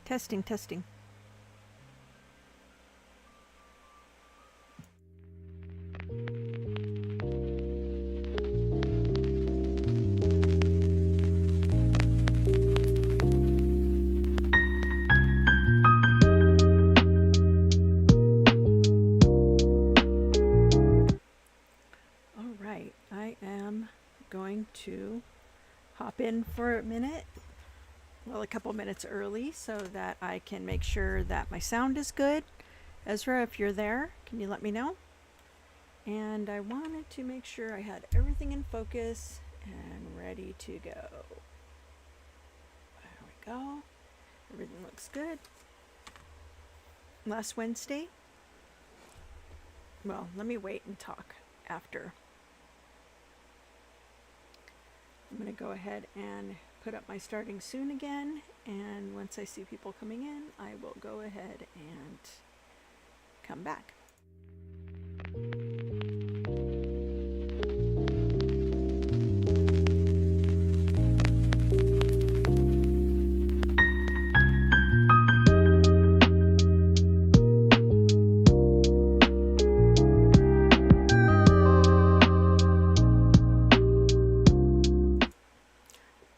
Testing, testing. All right, I am going to hop in for a minute. Well, a couple minutes early so that I can make sure that my sound is good. Ezra, if you're there, can you let me know? And I wanted to make sure I had everything in focus and ready to go. There we go. Everything looks good. Last Wednesday. Well, let me wait and talk after. I'm going to go ahead and put up my starting soon again, and once I see people coming in, I will go ahead and come back.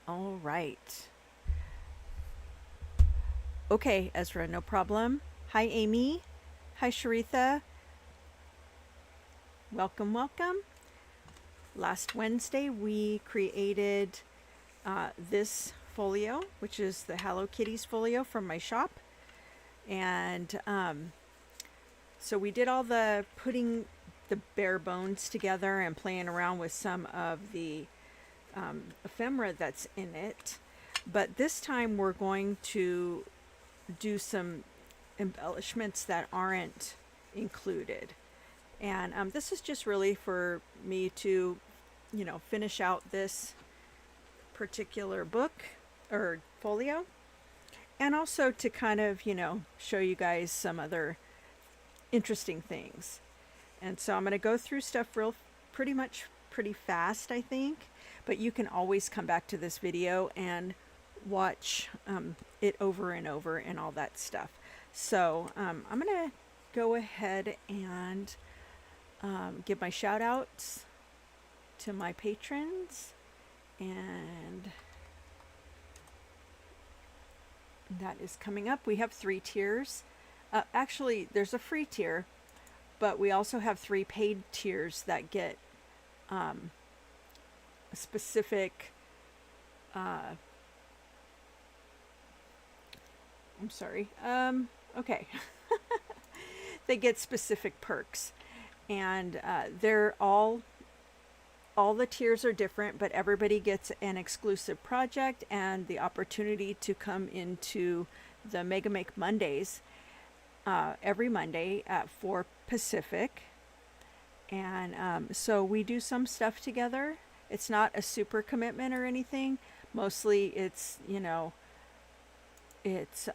All right. Okay, Ezra, no problem. Hi, Amy. Hi, Sharitha. Welcome, welcome. Last Wednesday, we created this folio, which is the Hello Kitties Folio from my shop. And so we did all the putting the bare bones together and playing around with some of the ephemera that's in it. But this time we're going to do some embellishments that aren't included. And this is just really for me to, you know, finish out this particular book or folio. And also to kind of, you know, show you guys some other interesting things. And so I'm going to go through stuff pretty fast, I think. But you can always come back to this video and watch it over and over and all that stuff. So I'm going to go ahead and give my shout outs to my patrons, and that is coming up. We have 3 tiers. Actually, there's a free tier, but we also have 3 paid tiers that get a specific I'm sorry. Okay. They get specific perks, and they're all the tiers are different, but everybody gets an exclusive project and the opportunity to come into the Mega Make Mondays every Monday at 4 Pacific. And so we do some stuff together. It's not a super commitment or anything. Mostly it's, you know, it's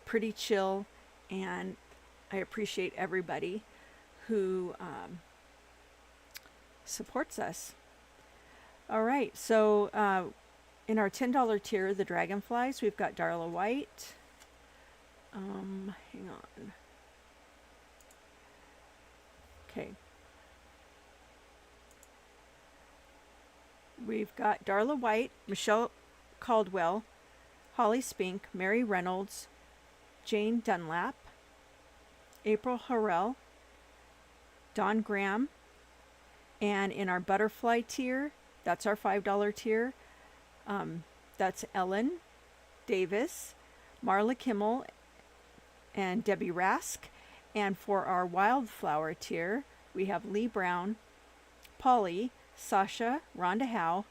pretty chill, and I appreciate everybody who supports us. All right, so in our $10 tier, the dragonflies, we've got Darla White. Hang on. Okay. We've got Darla White, Michelle Caldwell, Holly Spink, Mary Reynolds, Jane Dunlap, April Harrell, Don Graham, and in our butterfly tier, that's our $5 tier, that's Ellen Davis, Marla Kimmel, and Debbie Rask. And for our wildflower tier, we have Lee Brown, Polly, Sasha, Rhonda Howe,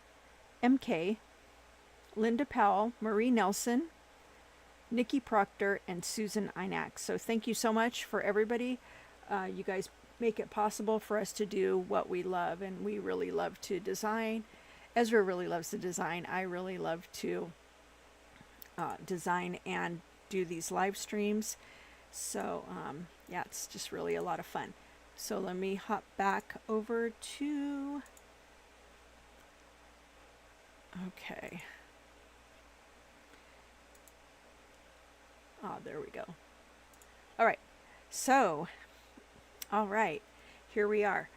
MK, Linda Powell, Marie Nelson, Nikki Proctor, and Susan Inax. So thank you so much for everybody. You guys make it possible for us to do what we love, and we really love to design. Ezra really loves to design. I really love to design and do these live streams. So yeah, it's just really a lot of fun. So let me hop back over to, okay. Ah, there we go. All right. So, all right, here we are.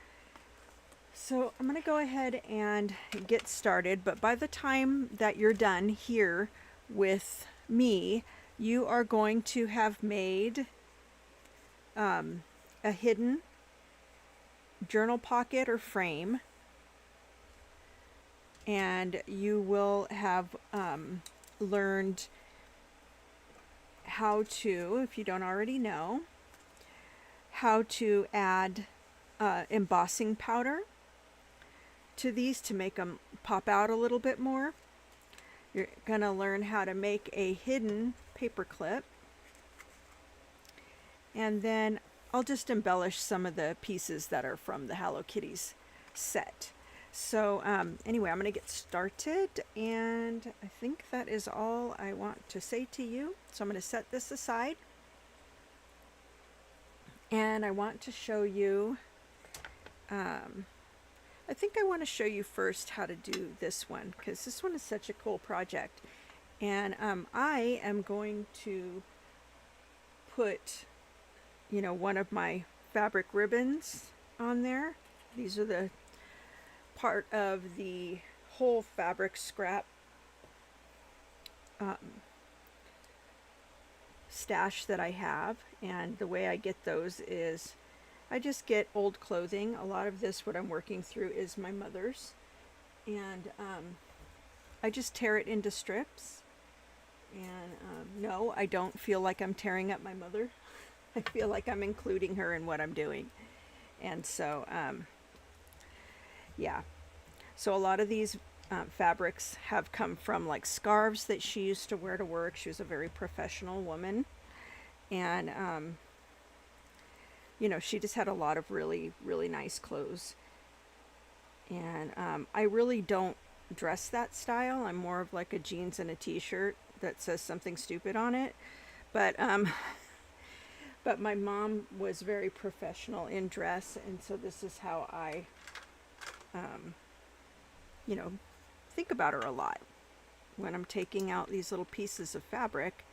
So I'm going to go ahead and get started, but by the time that you're done here with me, you are going to have made a hidden journal pocket or frame, and you will have learned how to, if you don't already know, how to add embossing powder to these to make them pop out a little bit more. You're going to learn how to make a hidden paperclip, and then I'll just embellish some of the pieces that are from the Hello Kitties set. So anyway, I'm going to get started, and I think that is all I want to say to you. So I'm going to set this aside, and I want to show you, I think I want to show you first how to do this one, because this one is such a cool project. And I am going to put, you know, one of my fabric ribbons on there. These are the part of the whole fabric scrap stash that I have. And the way I get those is I just get old clothing. A lot of this, what I'm working through, is my mother's, and I just tear it into strips. And no, I don't feel like I'm tearing up my mother. I feel like I'm including her in what I'm doing. And so yeah, so a lot of these fabrics have come from like scarves that she used to wear to work. She was a very professional woman, and you know, she just had a lot of really, really nice clothes. And I really don't dress that style. I'm more of like a jeans and a t-shirt that says something stupid on it. But but my mom was very professional in dress, and so this is how I you know, think about her a lot when I'm taking out these little pieces of fabric,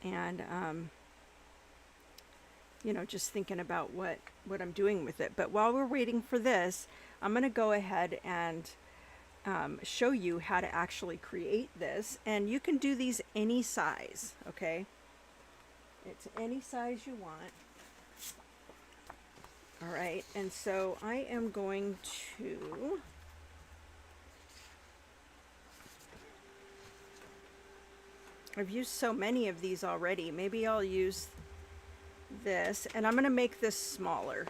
and you know, just thinking about what I'm doing with it. But while we're waiting for this, I'm going to go ahead and show you how to actually create this. And you can do these any size, okay? It's any size you want. All right, and so I am going to I've used so many of these already. Maybe I'll use this, and I'm going to make this smaller,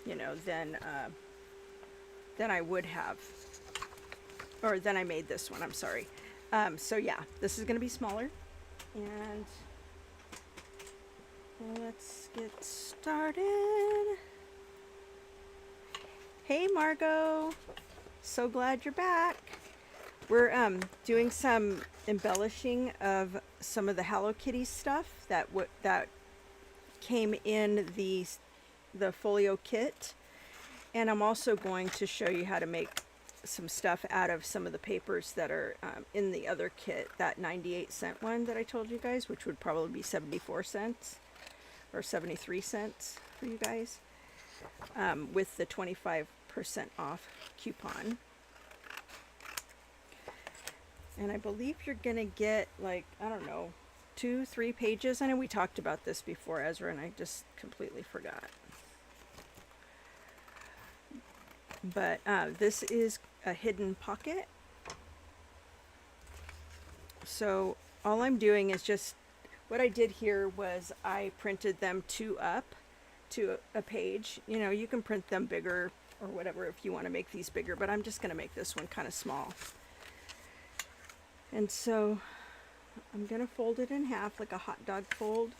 you know, than I would have, or than I made this one. I'm sorry. So yeah, this is going to be smaller, and let's get started. Hey Margot, so glad you're back. We're doing some embellishing of some of the Hello Kitty stuff that came in the folio kit, and I'm also going to show you how to make some stuff out of some of the papers that are in the other kit, that 98-cent one that I told you guys, which would probably be 74 cents or 73 cents for you guys, with the 25% off coupon. And I believe you're gonna get, like, I don't know, 2-3 pages. I know we talked about this before, Ezra, and I just completely forgot. But this is a hidden pocket. So all I'm doing is just, what I did here was I printed them 2 up to a page. You know, you can print them bigger or whatever if you want to make these bigger, but I'm just going to make this one kind of small. And so I'm going to fold it in half like a hot dog fold.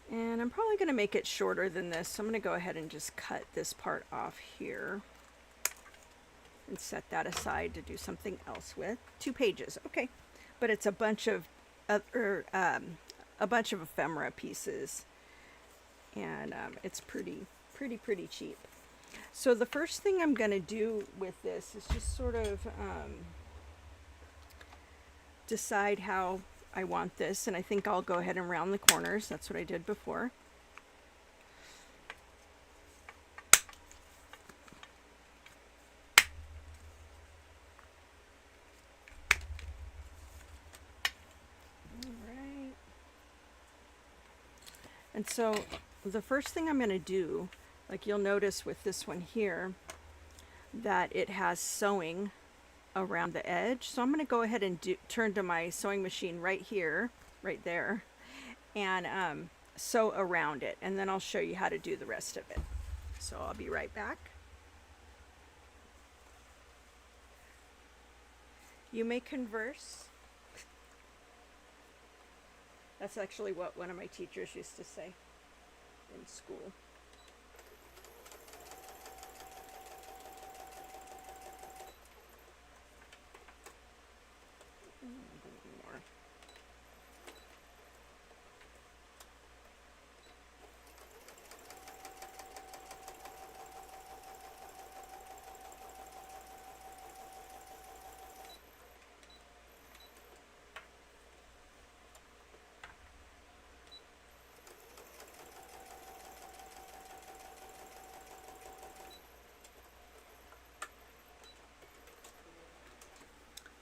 And I'm probably going to make it shorter than this, so I'm going to go ahead and just cut this part off here and set that aside to do something else with. 2 pages, okay. But it's a bunch of other a bunch of ephemera pieces, and it's pretty cheap. So the first thing I'm going to do with this is just sort of decide how I want this, and I think I'll go ahead and round the corners. That's what I did before. Alright. And so the first thing I'm going to do, like you'll notice with this one here, that it has sewing around the edge. So I'm going to go ahead and turn to my sewing machine right here, right there, and sew around it, and then I'll show you how to do the rest of it. So I'll be right back. You may converse. That's actually what one of my teachers used to say in school.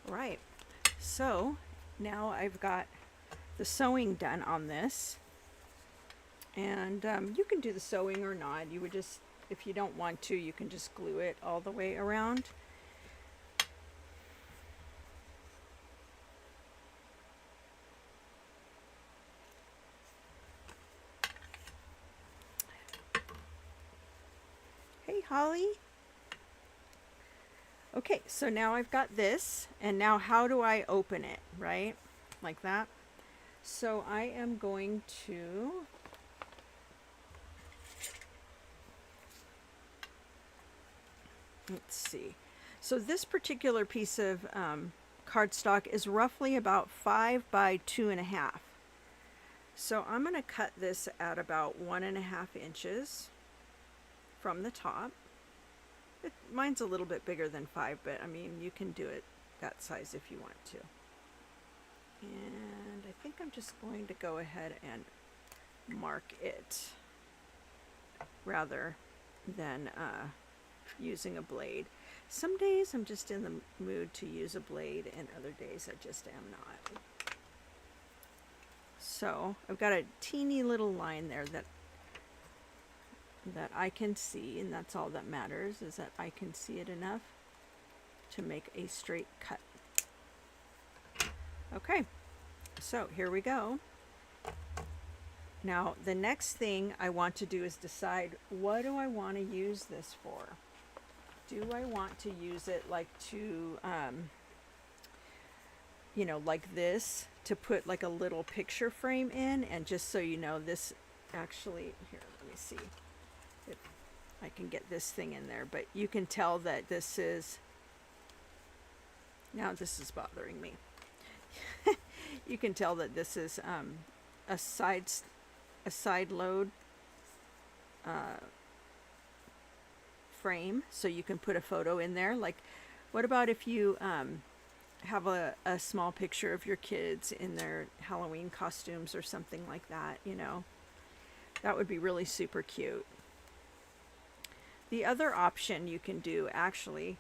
Right, so now I've got the sewing done on this, and you can do the sewing or not. You would just, if you don't want to, you can just glue it all the way around. Hey, Holly. Okay, so now I've got this, and now how do I open it, right? Like that. So I am going to let's see. So this particular piece of cardstock is roughly about 5 by 2.5. So I'm going to cut this at about 1.5 inches from the top. Mine's a little bit bigger than 5, but I mean, you can do it that size if you want to. And I think I'm just going to go ahead and mark it rather than using a blade. Some days I'm just in the mood to use a blade, and other days I just am not. So I've got a teeny little line there that I can see, and that's all that matters, is that I can see it enough to make a straight cut. Okay, so here we go. Now the next thing I want to do is decide, what do I want to use this for? Do I want to use it like to you know, like this, to put like a little picture frame in? And just so you know, this actually, here, let me see if I can get this thing in there, but you can tell that this is, now this is bothering me. You can tell that this is a side load frame, so you can put a photo in there. Like, what about if you have a small picture of your kids in their Halloween costumes or something like that, you know? That would be really super cute. The other option you can do actually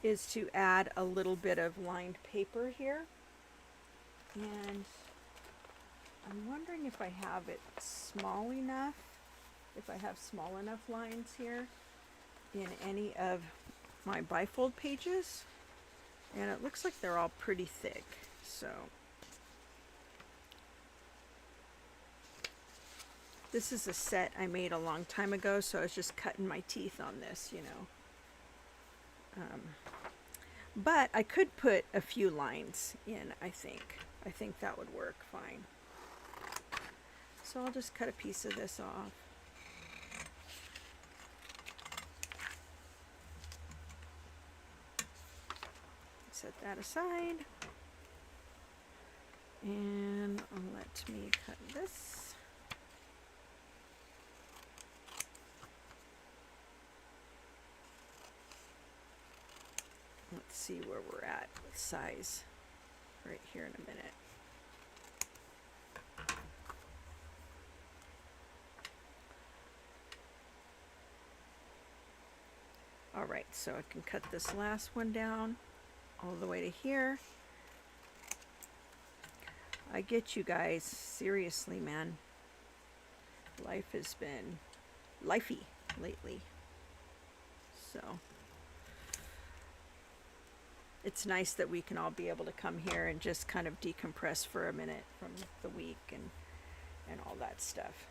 is to add a little bit of lined paper here. And I'm wondering if I have it small enough, if I have small enough lines here in any of my bifold pages. And it looks like they're all pretty thick, so this is a set I made a long time ago, so I was just cutting my teeth on this, you know. But I could put a few lines in, I think. I think that would work fine. So I'll just cut a piece of this off. Set that aside. And let me cut this. Let's see where we're at with size right here in a minute. All right, so I can cut this last one down all the way to here. I get you guys, seriously, man. Life has been lifey lately. So it's nice that we can all be able to come here and just kind of decompress for a minute from the week and all that stuff.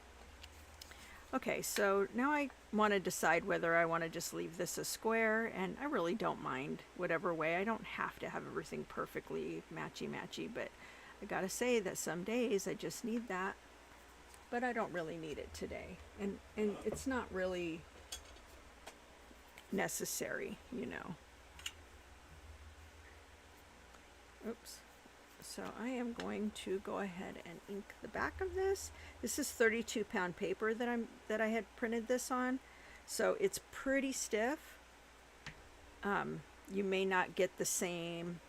Okay, so now I want to decide whether I want to just leave this a square, and I really don't mind whatever way. I don't have to have everything perfectly matchy-matchy, but I gotta say that some days I just need that, but I don't really need it today. And it's not really necessary, you know. Oops. So I am going to go ahead and ink the back of this. This is 32-pound paper that I had printed this on, so it's pretty stiff. You may not get the same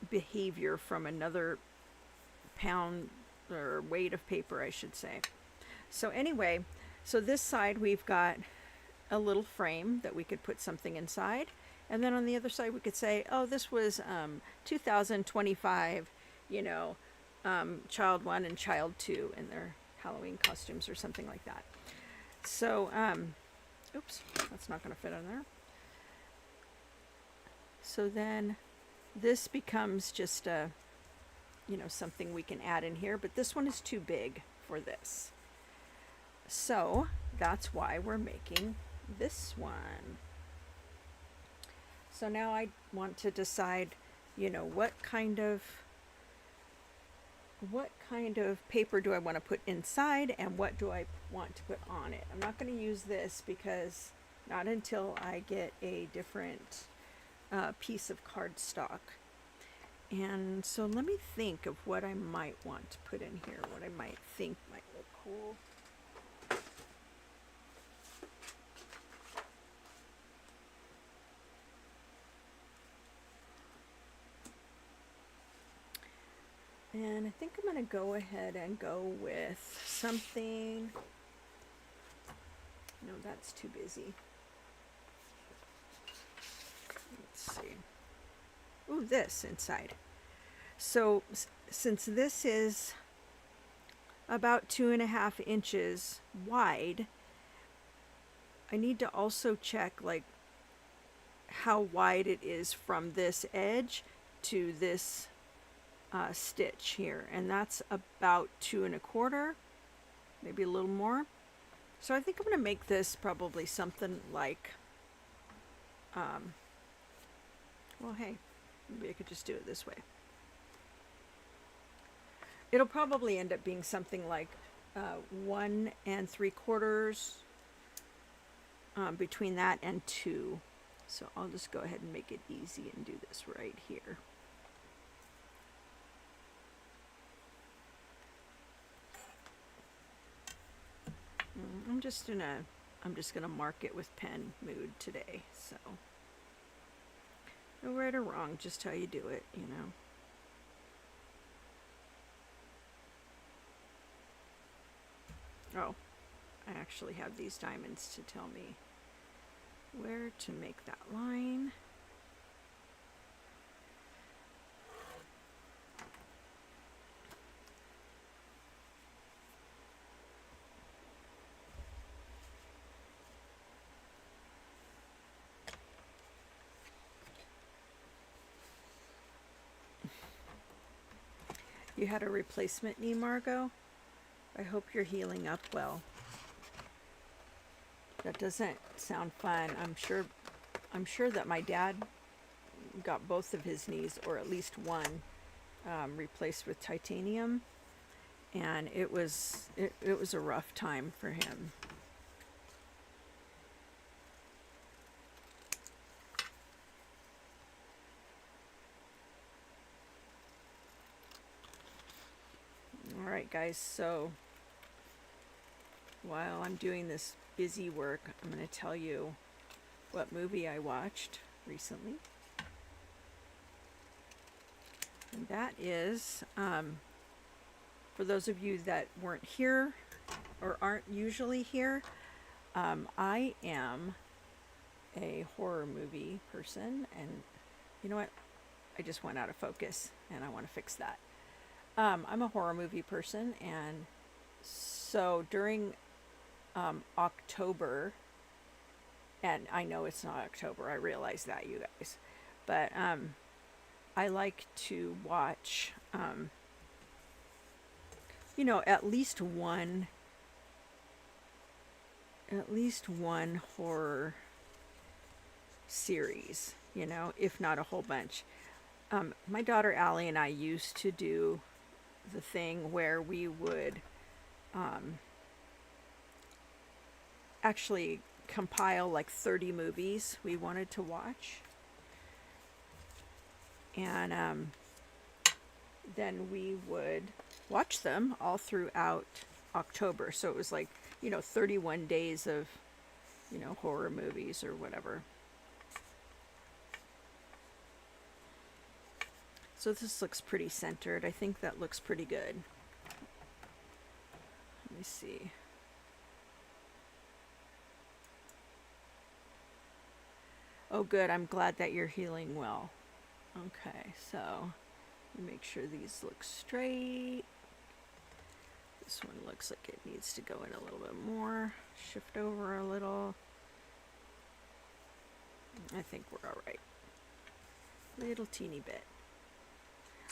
behavior from another pound or weight of paper, I should say. So anyway, so this side we've got a little frame that we could put something inside, and then on the other side we could say, oh, this was 2025, you know, child 1 and child 2 in their Halloween costumes or something like that. So oops, that's not going to fit on there. So then this becomes just a, you know, something we can add in here, but this one is too big for this. So that's why we're making this one. So now I want to decide, you know, what kind of paper do I want to put inside and what do I want to put on it. I'm not going to use this because not until I get a different piece of cardstock. And so let me think of what I might want to put in here, what I might think might look cool. And I think I'm going to go ahead and go with something. No, that's too busy. Let's see. Ooh, this inside. So since this is about 2.5 inches wide, I need to also check like how wide it is from this edge to this stitch here, and that's about 2 1/4, maybe a little more. So I think I'm going to make this probably something like well, hey, maybe I could just do it this way. It'll probably end up being something like 1 3/4 between that and 2. So I'll just go ahead and make it easy and do this right here. I'm just gonna mark it with pen mood today. So no right or wrong, just how you do it, you know. Oh, I actually have these diamonds to tell me where to make that line. You had a replacement knee, Margot? I hope you're healing up well. That doesn't sound fun. I'm sure that my dad got both of his knees, or at least one, replaced with titanium, and it was a rough time for him. guys, so while I'm doing this busy work, I'm going to tell you what movie I watched recently. And that is, for those of you that weren't here or aren't usually here, I am a horror movie person, and you know what? I just went out of focus and I want to fix that. I'm a horror movie person, and so during October, and I know it's not October, I realize that, you guys, but I like to watch, you know, at least one horror series, you know, if not a whole bunch. My daughter Allie and I used to do the thing where we would actually compile like 30 movies we wanted to watch, and then we would watch them all throughout October. So it was like, you know, 31 days of, you know, horror movies or whatever. So this looks pretty centered. I think that looks pretty good. Let me see. Oh, good. I'm glad that you're healing well. Okay, so make sure these look straight. This one looks like it needs to go in a little bit more. Shift over a little. I think we're all right. Little teeny bit.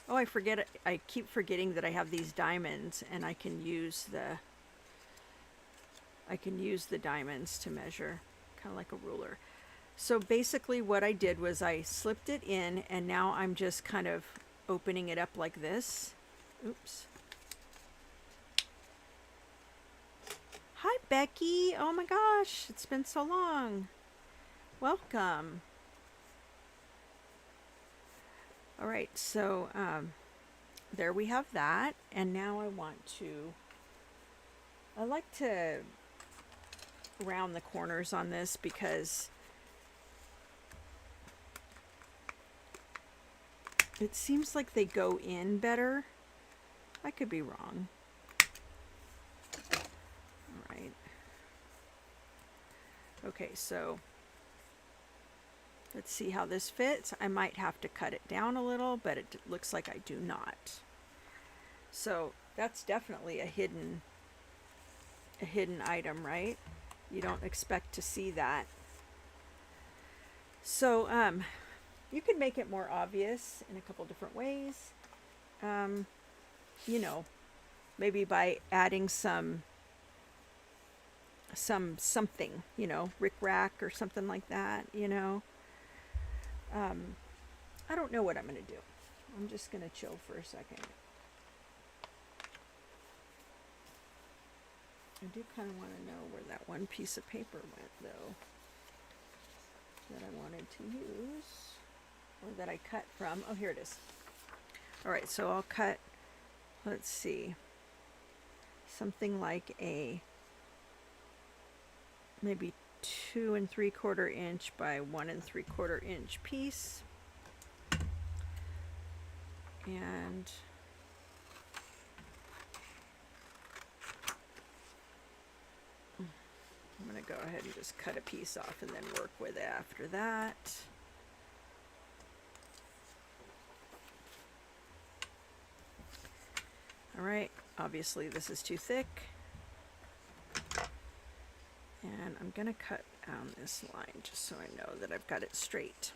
Oh, I forget. I keep forgetting that I have these diamonds, and I can use the diamonds to measure, kind of like a ruler. So basically what I did was I slipped it in, and now I'm just kind of opening it up like this. Oops. Hi, Becky. Oh my gosh, it's been so long. Welcome. All right, so there we have that, and now I like to round the corners on this because it seems like they go in better. I could be wrong. All right. Okay, so let's see how this fits. I might have to cut it down a little, but it looks like I do not. So that's definitely a hidden item, right? You don't expect to see that. So you could make it more obvious in a couple different ways. You know, maybe by adding something, you know, rickrack or something like that, you know. I don't know what I'm going to do. I'm just going to chill for a second. I do kind of want to know where that one piece of paper went, though, that I wanted to use, or that I cut from. Oh, here it is. All right, so I'll cut, let's see, something like a maybe 2 3/4 inch by 1 3/4 inch piece, and I'm going to go ahead and just cut a piece off and then work with it after that. All right, obviously this is too thick, and I'm going to cut down this line just so I know that I've got it straight.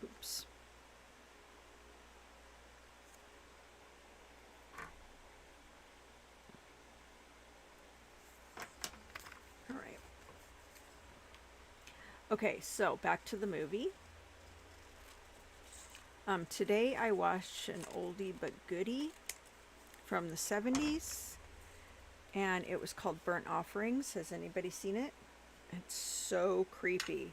Oops. All right. Okay, so back to the movie. Today I watched an oldie but goodie from the 70s, and it was called Burnt Offerings. Has anybody seen it? It's so creepy.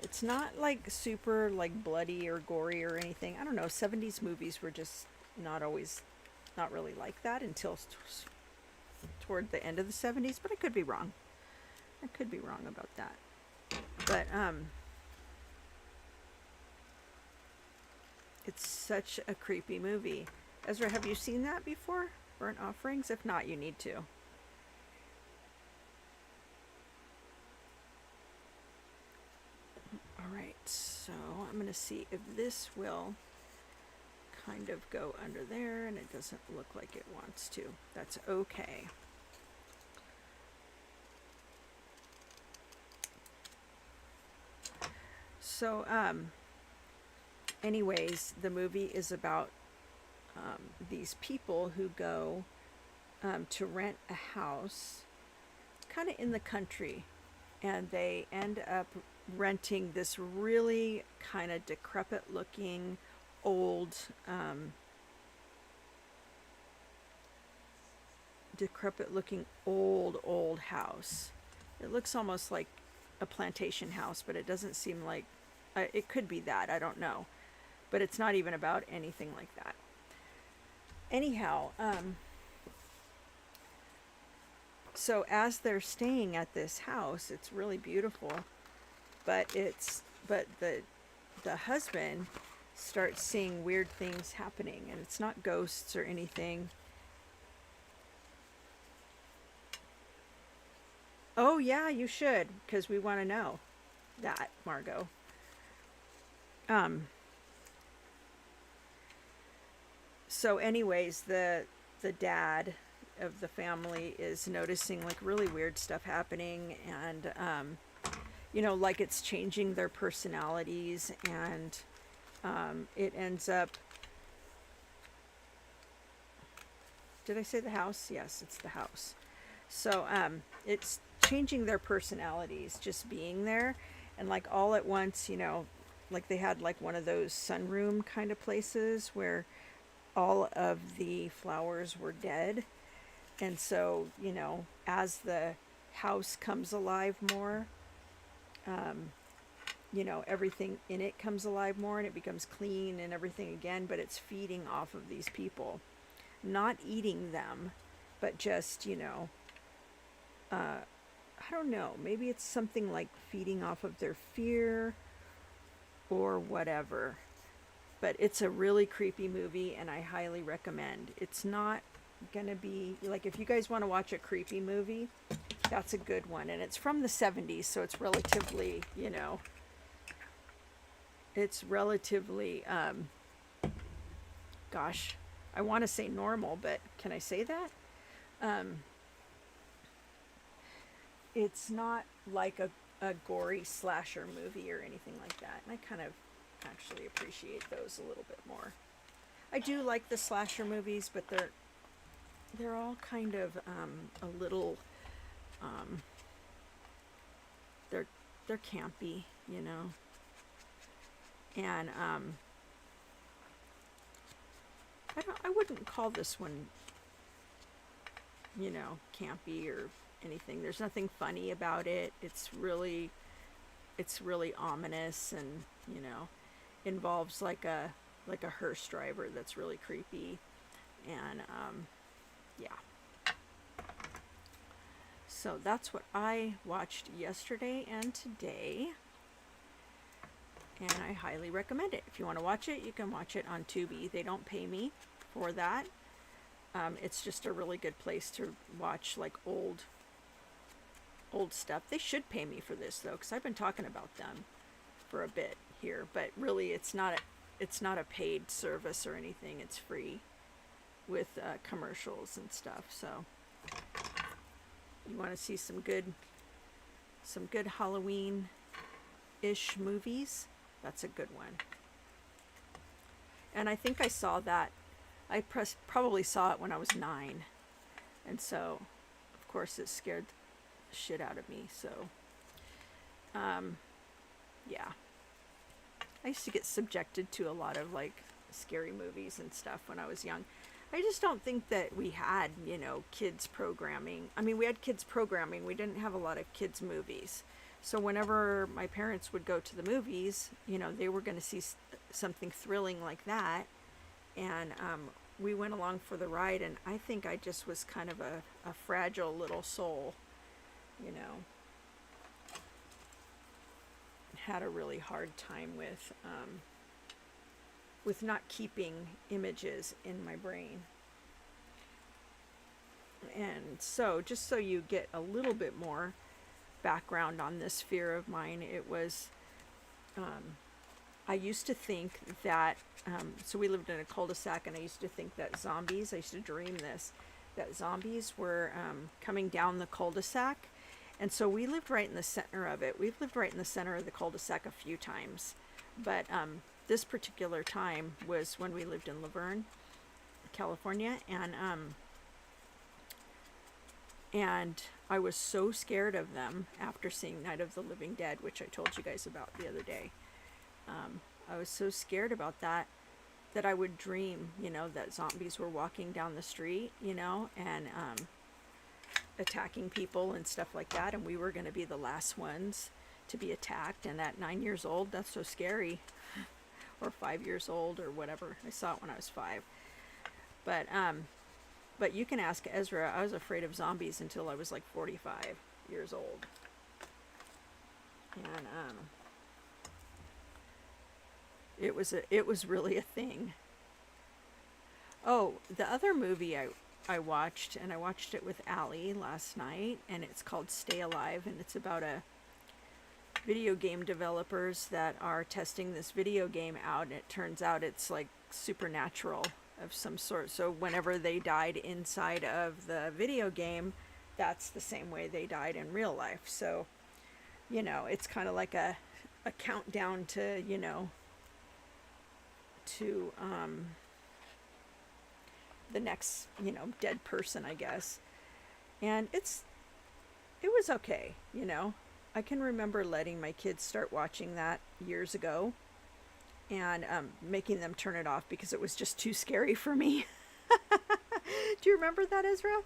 It's not like super like bloody or gory or anything. I don't know, 70s movies were just not really like that until toward the end of the 70s, but I could be wrong. I could be wrong about that. But it's such a creepy movie. Ezra, have you seen that before? Burnt Offerings? If not, you need to. Alright, so I'm going to see if this will kind of go under there, and it doesn't look like it wants to. That's okay. So, anyways, the movie is about these people who go to rent a house kind of in the country, and they end up renting this really kind of decrepit looking old old house. It looks almost like a plantation house, but it doesn't seem like it could be that, I don't know, but it's not even about anything like that. Anyhow, so as they're staying at this house, it's really beautiful, but the husband starts seeing weird things happening, and it's not ghosts or anything. Oh yeah, you should, because we want to know that, Margot. So anyways, the dad of the family is noticing like really weird stuff happening, and you know, like it's changing their personalities, and it ends up, did I say the house? Yes, it's the house. So it's changing their personalities just being there, and like all at once, you know, like they had like one of those sunroom kind of places where all of the flowers were dead, and so, you know, as the house comes alive more, you know, everything in it comes alive more, and it becomes clean and everything again, but it's feeding off of these people, not eating them, but just, you know, I don't know, maybe it's something like feeding off of their fear or whatever. But it's a really creepy movie, and I highly recommend. It's not gonna be like, if you guys want to watch a creepy movie, that's a good one, and it's from the 70s, so it's relatively, you know, it's relatively gosh, I want to say normal, but can I say that? It's not like a gory slasher movie or anything like that, and I kind of actually appreciate those a little bit more. I do like the slasher movies, but they're all kind of a little they're campy, you know, and I wouldn't call this one, you know, campy or anything. There's nothing funny about it. It's really ominous, and, you know, involves like a hearse driver that's really creepy, and yeah. So that's what I watched yesterday and today, and I highly recommend it. If you want to watch it, you can watch it on Tubi. They don't pay me for that. It's just a really good place to watch like old stuff. They should pay me for this though, because I've been talking about them for a bit here, but really it's not a paid service or anything. It's free with commercials and stuff. So you want to see some good Halloween-ish movies, that's a good one. And I think I saw that, I probably saw it when I was 9, and so of course it scared the shit out of me. So yeah, I used to get subjected to a lot of like scary movies and stuff when I was young. I just don't think that we had, you know, kids programming. I mean, we had kids programming. We didn't have a lot of kids movies. So whenever my parents would go to the movies, you know, they were going to see something thrilling like that. And we went along for the ride, and I think I just was kind of a fragile little soul, you know. Had a really hard time with not keeping images in my brain. And so, just so you get a little bit more background on this fear of mine, it was, I used to think that, so we lived in a cul-de-sac, and I used to think that zombies, I used to dream this, that zombies were coming down the cul-de-sac. And so we lived right in the center of it. We've lived right in the center of the cul-de-sac a few times. But this particular time was when we lived in Laverne, California. And I was so scared of them after seeing Night of the Living Dead, which I told you guys about the other day. I was so scared about that I would dream, you know, that zombies were walking down the street, you know, and attacking people and stuff like that, and we were going to be the last ones to be attacked. And at 9 years old, that's so scary. Or 5 years old, or whatever. I saw it when I was 5. But you can ask Ezra. I was afraid of zombies until I was like 45 years old. And it was really a thing. Oh, the other movie I watched, and I watched it with Allie last night, and it's called Stay Alive, and it's about a video game developers that are testing this video game out, and it turns out it's like supernatural of some sort. So whenever they died inside of the video game, that's the same way they died in real life. So, you know, it's kind of like a countdown to, you know, to the next, you know, dead person, I guess. And it was okay, you know. I can remember letting my kids start watching that years ago, and making them turn it off because it was just too scary for me. Do you remember that, Ezra?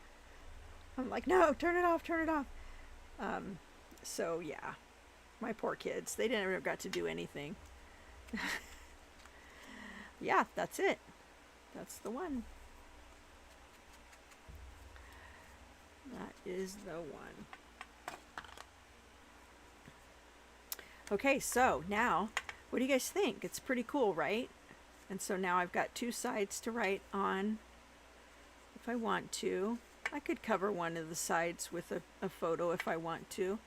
I'm like, no, turn it off, turn it off. So yeah, my poor kids, they never got to do anything. Yeah, that's it. That's the one. That is the one. Okay, so now, what do you guys think? It's pretty cool, right? And so now I've got two sides to write on. If I want to, I could cover one of the sides with a photo if I want to.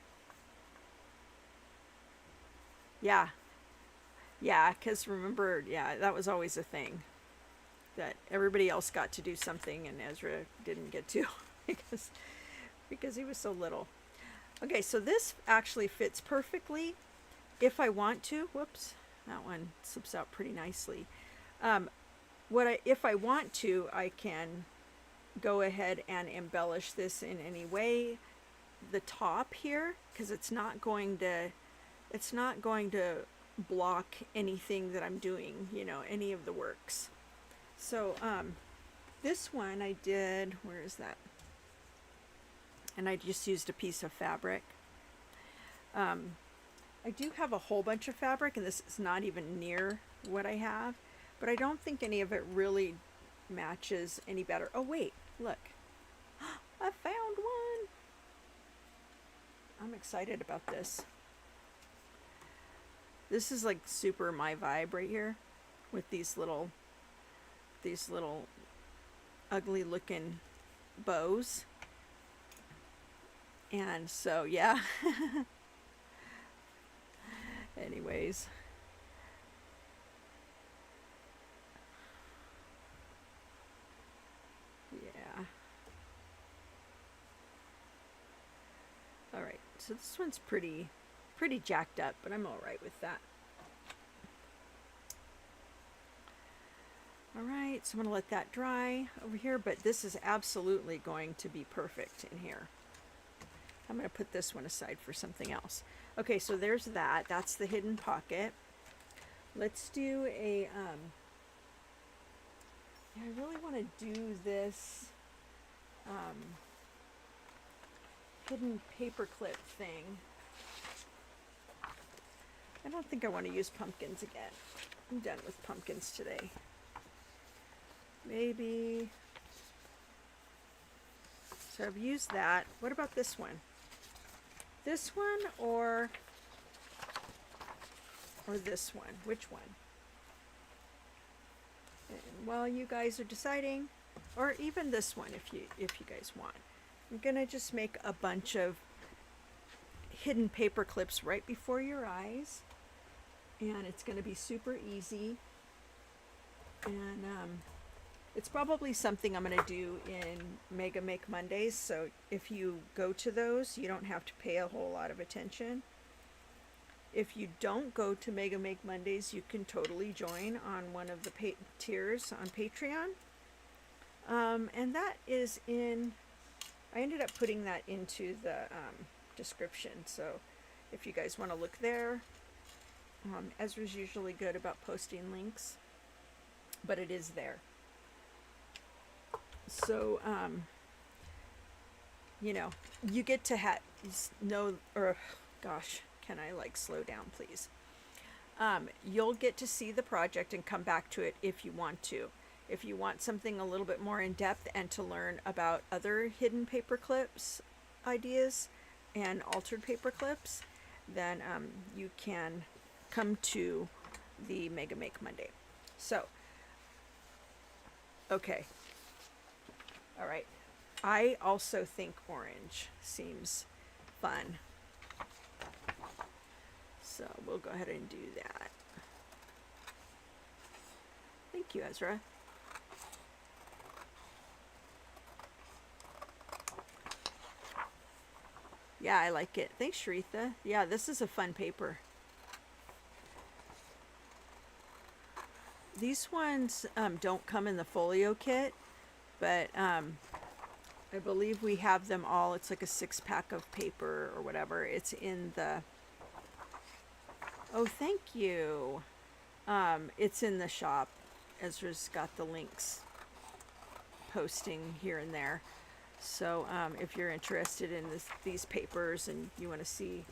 Yeah. Yeah, because remember, yeah, that was always a thing. That everybody else got to do something and Ezra didn't get to because he was so little. Okay, so this actually fits perfectly if I want to. Whoops, that one slips out pretty nicely. If I want to, I can go ahead and embellish this in any way. The top here, because it's not going to block anything that I'm doing, you know, any of the works. So this one I did, where is that? And I just used a piece of fabric. I do have a whole bunch of fabric, and this is not even near what I have, but I don't think any of it really matches any better. Oh wait, look. I found one. I'm excited about this. This is like super my vibe right here with these little ugly looking bows. And so, yeah. Anyways. Yeah. Alright, so this one's pretty jacked up, but I'm alright with that. Alright, so I'm going to let that dry over here, but this is absolutely going to be perfect in here. I'm going to put this one aside for something else. Okay, so there's that. That's the hidden pocket. Let's do a Yeah, I really want to do this hidden paperclip thing. I don't think I want to use pumpkins again. I'm done with pumpkins today. Maybe. So I've used that. What about this one? This one or this one? Which one? And while you guys are deciding, or even this one if you guys want. I'm gonna just make a bunch of hidden paper clips right before your eyes, and it's gonna be super easy. And it's probably something I'm gonna do in Mega Make Mondays, so if you go to those, you don't have to pay a whole lot of attention. If you don't go to Mega Make Mondays, you can totally join on one of the tiers on Patreon. And that is in, I ended up putting that into the description, so if you guys want to look there, Ezra's usually good about posting links, but it is there. So, you know, you get to know, or gosh, can I like slow down, please? You'll get to see the project and come back to it if you want to. If you want something a little bit more in depth and to learn about other hidden paper clips ideas and altered paper clips, then you can come to the Mega Make Monday. So, okay. All right. I also think orange seems fun. So we'll go ahead and do that. Thank you, Ezra. Yeah, I like it. Thanks, Sharitha. Yeah, this is a fun paper. These ones don't come in the folio kit, but I believe we have them all. It's like a 6-pack of paper or whatever. It's in the... Oh, thank you. It's in the shop. Ezra's got the links posting here and there. So if you're interested in these papers and you want to see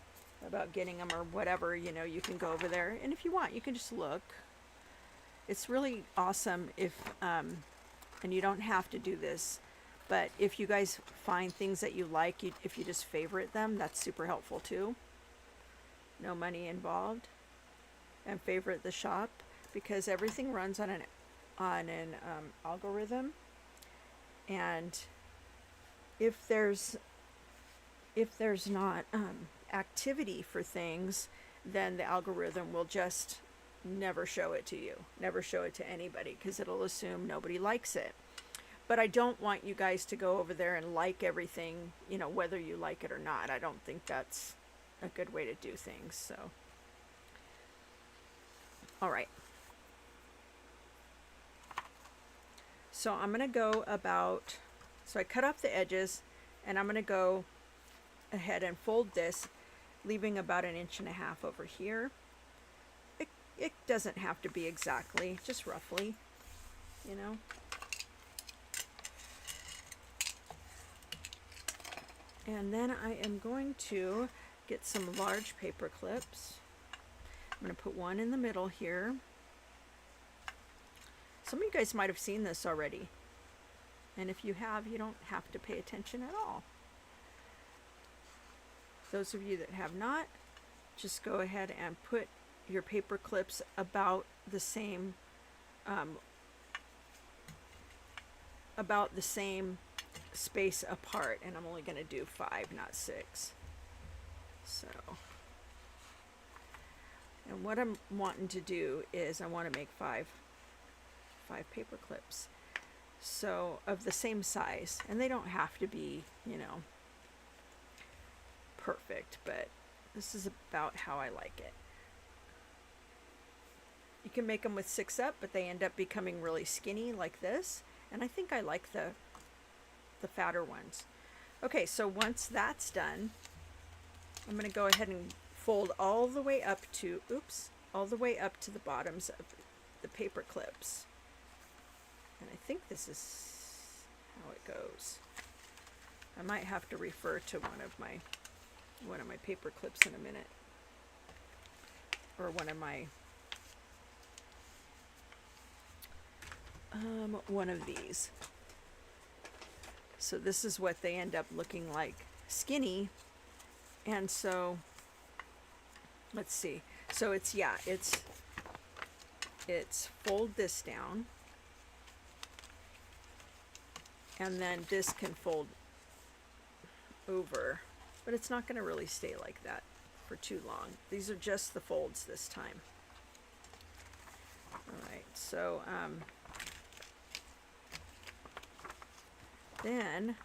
about getting them or whatever, you know, you can go over there. And if you want, you can just look. It's really awesome if, and you don't have to do this, but if you guys find things that you like, if you just favorite them, that's super helpful too. No money involved. And favorite the shop, because everything runs on an algorithm, and if there's not activity for things, then the algorithm will just never show it to you, never show it to anybody, because it'll assume nobody likes it. But I don't want you guys to go over there and like everything, you know, whether you like it or not. I don't think that's a good way to do things. So, all right. So I'm going to go about, so I cut off the edges, and I'm going to go ahead and fold this, leaving about 1.5 inches over here. It doesn't have to be exactly, just roughly, you know. And then I am going to get some large paper clips. I'm going to put one in the middle here. Some of you guys might have seen this already. And if you have, you don't have to pay attention at all. Those of you that have not, just go ahead and put your paper clips about the same space apart, and I'm only going to do 5, not 6. So, and what I'm wanting to do is I want to make 5 paper clips, so of the same size, and they don't have to be, you know, perfect, but this is about how I like it. You can make them with 6 up, but they end up becoming really skinny like this, and I think I like the fatter ones. Okay, so once that's done, I'm going to go ahead and fold all the way up to, all the way up to the bottoms of the paper clips. And I think this is how it goes. I might have to refer to one of my paper clips in a minute, or one of these. So this is what they end up looking like, skinny. And so let's see. So it's fold this down, and then this can fold over, but it's not going to really stay like that for too long. These are just the folds this time. All right, so then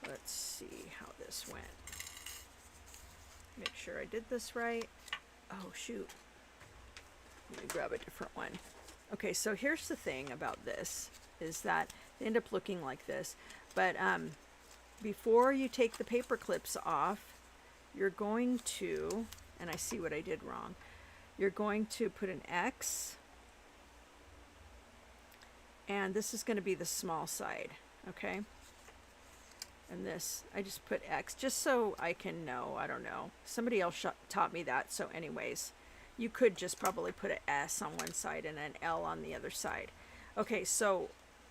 let's see how this went. Make sure I did this right. Oh shoot, let me grab a different one. Okay, so here's the thing about this, is that they end up looking like this, but before you take the paper clips off, you're going to, and I see what I did wrong, you're going to put an X, and this is going to be the small side, okay? And this, I just put X just so I can know. I don't know. Somebody else taught me that. So anyways, you could just probably put an S on one side and an L on the other side. Okay, so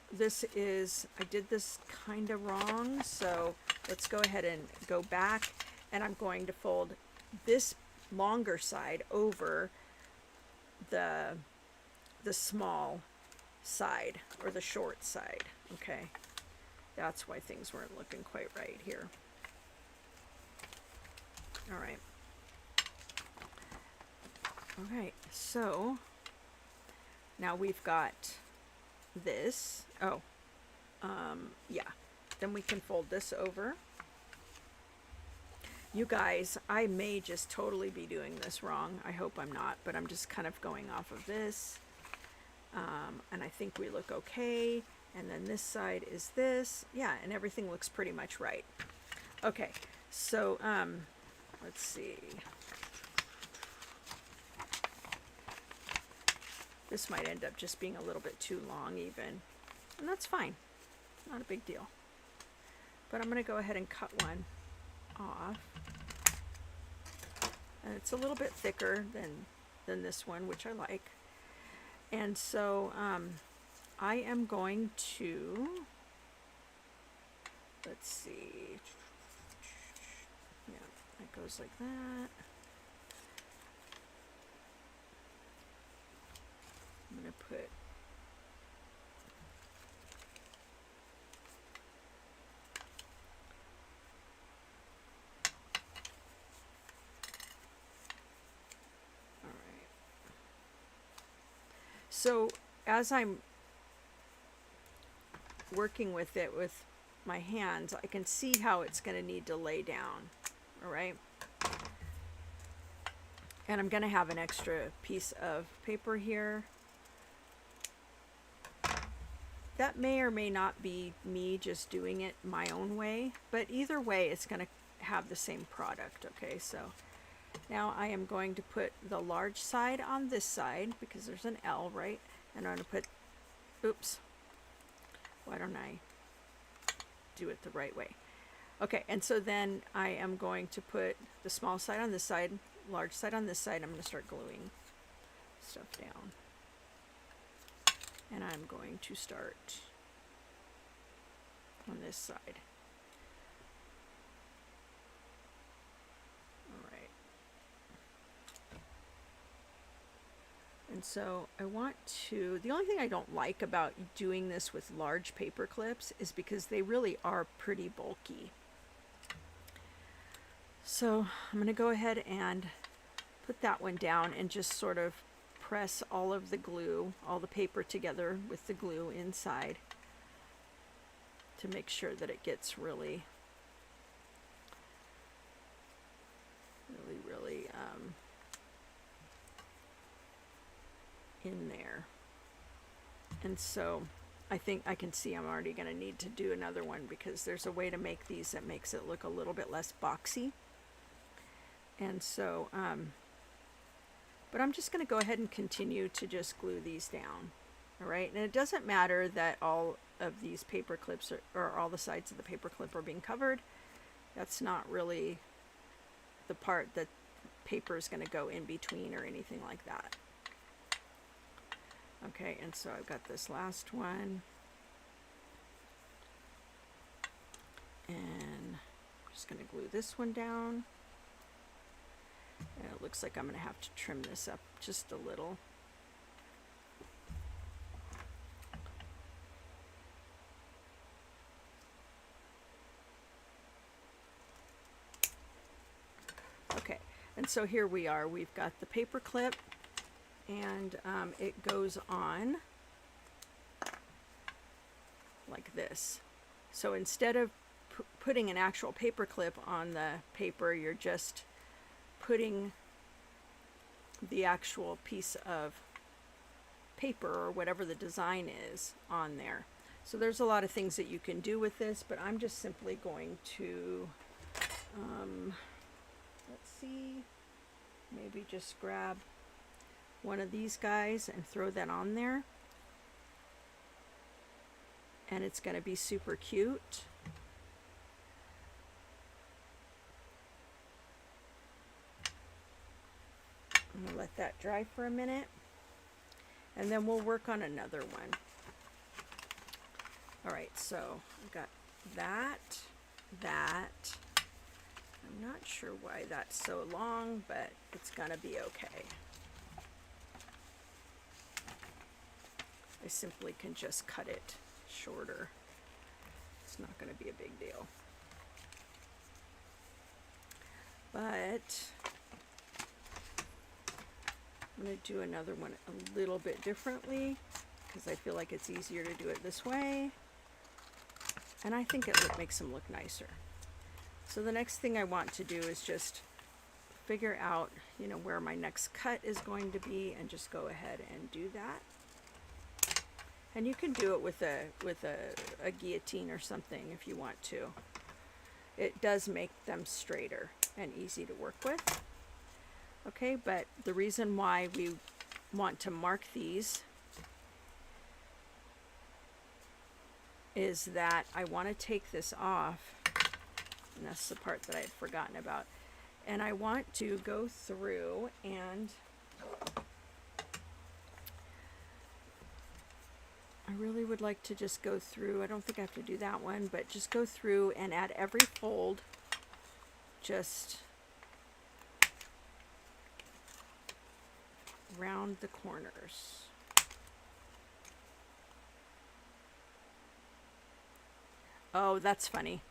this is, I did this kind of wrong. So let's go ahead and go back, and I'm going to fold this longer side over the small side, or the short side. Okay. That's why things weren't looking quite right here. All right. Okay, so now we've got this. Oh, yeah. Then we can fold this over. You guys, I may just totally be doing this wrong. I hope I'm not, but I'm just kind of going off of this. And I think we look okay. And then this side is this. Yeah, and everything looks pretty much right. Okay, so let's see. This might end up just being a little bit too long even. And that's fine. Not a big deal. But I'm going to go ahead and cut one off. And it's a little bit thicker than this one, which I like. And so I am going to, let's see, yeah, it goes like that. I'm going to put, all right. So as I'm working with it with my hands, I can see how it's going to need to lay down. All right. And I'm going to have an extra piece of paper here. That may or may not be me just doing it my own way, but either way, it's going to have the same product. Okay, so now I am going to put the large side on this side because there's an L, right? And I'm going to put, oops. Why don't I do it the right way? Okay, and so then I am going to put the small side on this side, large side on this side. I'm going to start gluing stuff down. And I'm going to start on this side. All right. And so I want to, the only thing I don't like about doing this with large paper clips is because they really are pretty bulky. So I'm going to go ahead and put that one down and just sort of press all of the glue, all the paper together with the glue inside to make sure that it gets really in there. And so I think I can see I'm already going to need to do another one because there's a way to make these that makes it look a little bit less boxy. And so But I'm just going to go ahead and continue to just glue these down. All right, and it doesn't matter that all of these paper clips or all the sides of the paper clip are being covered. That's not really the part that paper is going to go in between or anything like that. Okay, and so I've got this last one. And I'm just going to glue this one down. And it looks like I'm going to have to trim this up just a little. Okay, and so here we are. We've got the paper clip, and it goes on like this. So instead of putting an actual paper clip on the paper, you're just putting the actual piece of paper or whatever the design is on there. So there's a lot of things that you can do with this, but I'm just simply going to let's see, maybe just grab one of these guys and throw that on there, and it's going to be super cute. I'm going to let that dry for a minute, and then we'll work on another one. All right, so I've got that. I'm not sure why that's so long, but it's going to be okay. I simply can just cut it shorter. It's not going to be a big deal. But I'm going to do another one a little bit differently because I feel like it's easier to do it this way. And I think it makes them look nicer. So the next thing I want to do is just figure out, you know, where my next cut is going to be, and just go ahead and do that. And you can do it with a guillotine or something if you want to. It does make them straighter and easy to work with. Okay, but the reason why we want to mark these is that I want to take this off, and that's the part that I had forgotten about, and I want to go through and I really would like to just go through, I don't think I have to do that one, but just go through and at every fold just round the corners. Oh, that's funny.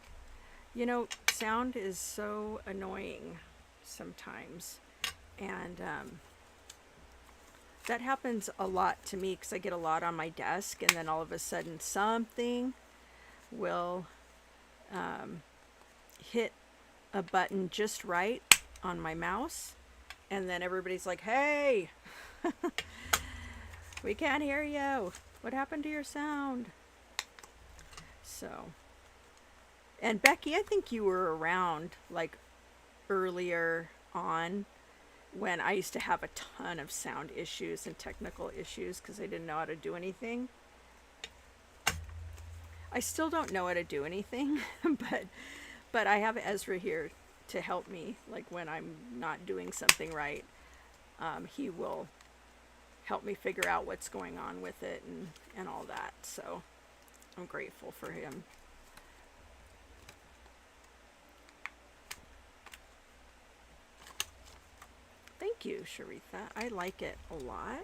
You know, sound is so annoying sometimes, and that happens a lot to me because I get a lot on my desk, and then all of a sudden something will hit a button just right on my mouse, and then everybody's like, hey, we can't hear you. What happened to your sound? So, and Becky, I think you were around like earlier on when I used to have a ton of sound issues and technical issues because I didn't know how to do anything. I still don't know how to do anything, but I have Ezra here to help me. Like when I'm not doing something right, he will help me figure out what's going on with it and all that. So I'm grateful for him. Thank you, Sharitha. I like it a lot.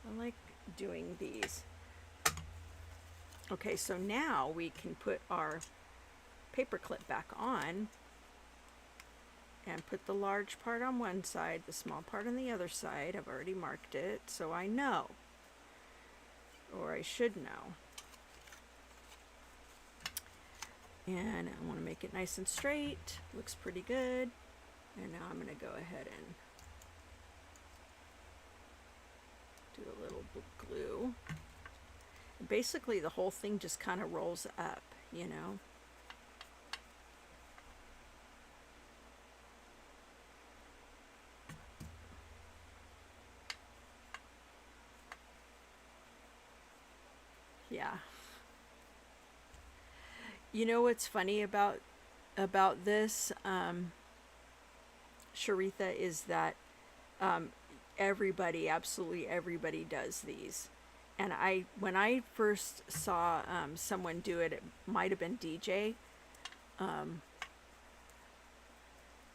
I like doing these. Okay, so now we can put our paper clip back on and put the large part on one side, the small part on the other side. I've already marked it, so I know, or I should know. And I want to make it nice and straight. Looks pretty good. And now I'm going to go ahead and do a little glue. Basically, the whole thing just kind of rolls up, you know. You know what's funny about this, Sharitha, is that everybody, absolutely everybody does these. And when I first saw someone do it, it might have been DJ.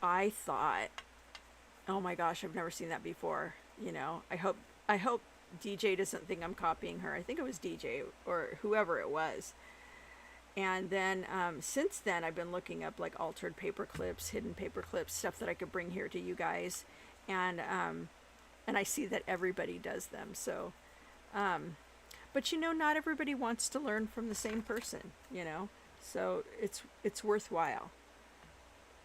I thought, oh my gosh, I've never seen that before. You know, I hope DJ doesn't think I'm copying her. I think it was DJ or whoever it was. And then since then, I've been looking up like altered paper clips, hidden paper clips, stuff that I could bring here to you guys, and I see that everybody does them. So, but you know, not everybody wants to learn from the same person. You know, so it's worthwhile.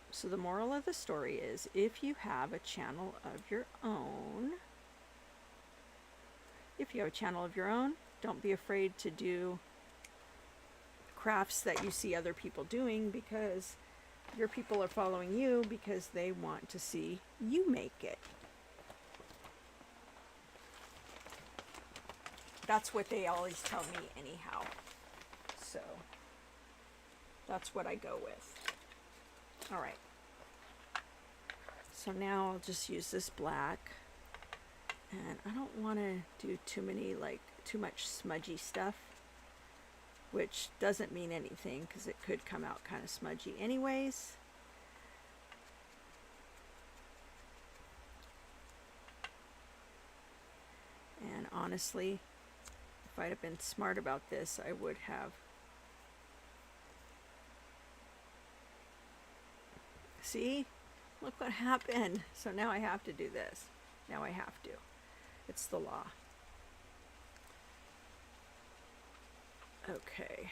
So the moral of the story is, if you have a channel of your own, don't be afraid to do crafts that you see other people doing, because your people are following you because they want to see you make it. That's what they always tell me anyhow. So that's what I go with. All right. So now I'll just use this black, and I don't want to do too much smudgy stuff, which doesn't mean anything because it could come out kind of smudgy anyways. And honestly, if I'd have been smart about this, I would have. See? Look what happened. So now I have to do this. Now I have to. It's the law. Okay.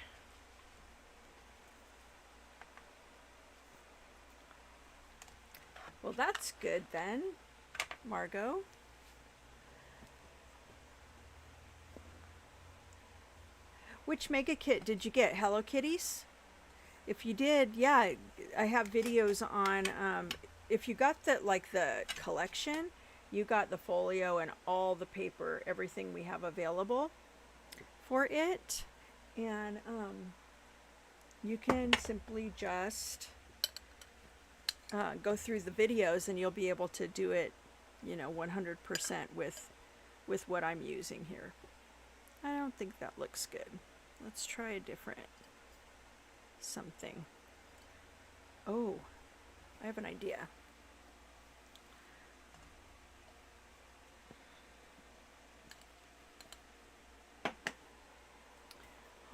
Well, that's good then, Margot. Which mega kit did you get? Hello Kitties? If you did, yeah, I have videos on, if you got the collection, you got the folio and all the paper, everything we have available for it. And you can simply just go through the videos and you'll be able to do it, you know, 100% with what I'm using here. I don't think that looks good. Let's try a different something. Oh, I have an idea.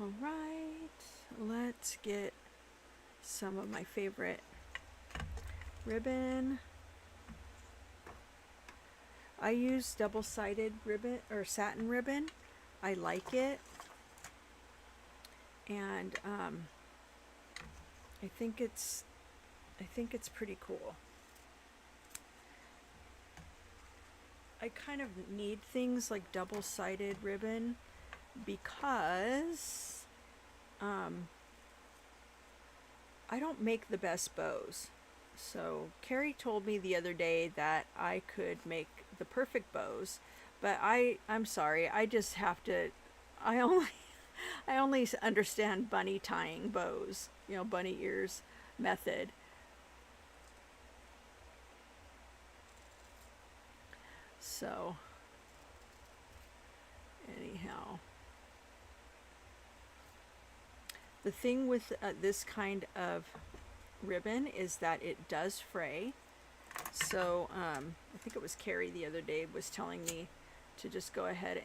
All right, let's get some of my favorite ribbon. I use double-sided ribbon or satin ribbon. I like it, and I think it's pretty cool. I kind of need things like double-sided ribbon because I don't make the best bows. So Carrie told me the other day that I could make the perfect bows, but I'm sorry, I just have to, I only understand bunny tying bows, you know, bunny ears method. So anyhow, the thing with this kind of ribbon is that it does fray. So I think it was Carrie the other day was telling me to just go ahead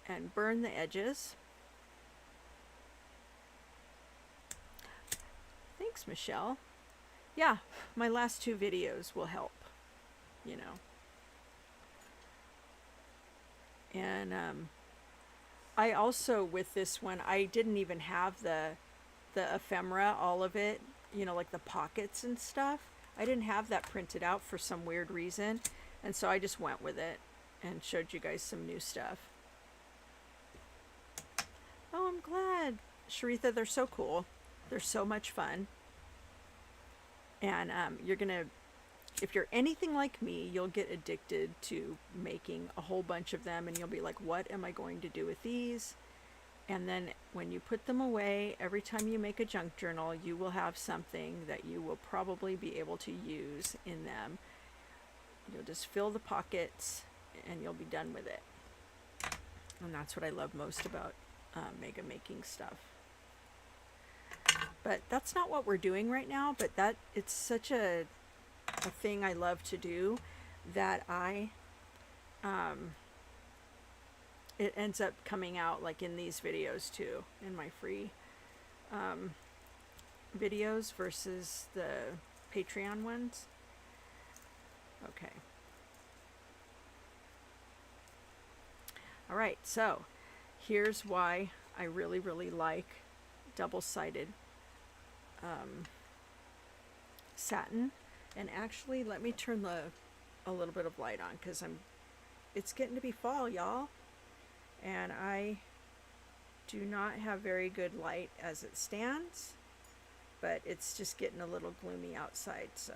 and burn the edges. Thanks, Michelle. Yeah, my last two videos will help, you know. And I also, with this one, I didn't even have the ephemera, all of it, you know, like the pockets and stuff. I didn't have that printed out for some weird reason, and so I just went with it and showed you guys some new stuff. Oh, I'm glad. Sharitha, they're so cool. They're so much fun. And you're gonna, if you're anything like me, you'll get addicted to making a whole bunch of them, and you'll be like, what am I going to do with these? And then when you put them away, every time you make a junk journal, you will have something that you will probably be able to use in them. You'll just fill the pockets and you'll be done with it. And that's what I love most about mega making stuff. But that's not what we're doing right now, but that it's such a thing I love to do that it ends up coming out like in these videos too, in my free videos versus the Patreon ones. Okay. All right, so here's why I really, really like double-sided satin. And actually, let me turn a little bit of light on because it's getting to be fall, y'all. And I do not have very good light as it stands, but it's just getting a little gloomy outside, so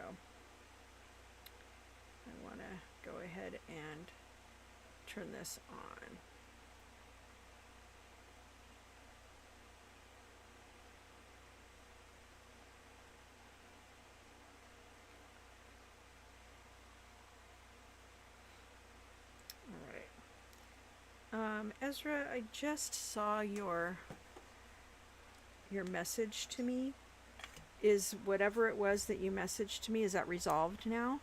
I want to go ahead and turn this on. Ezra, I just saw your message to me. Is whatever it was that you messaged to me, is that resolved now?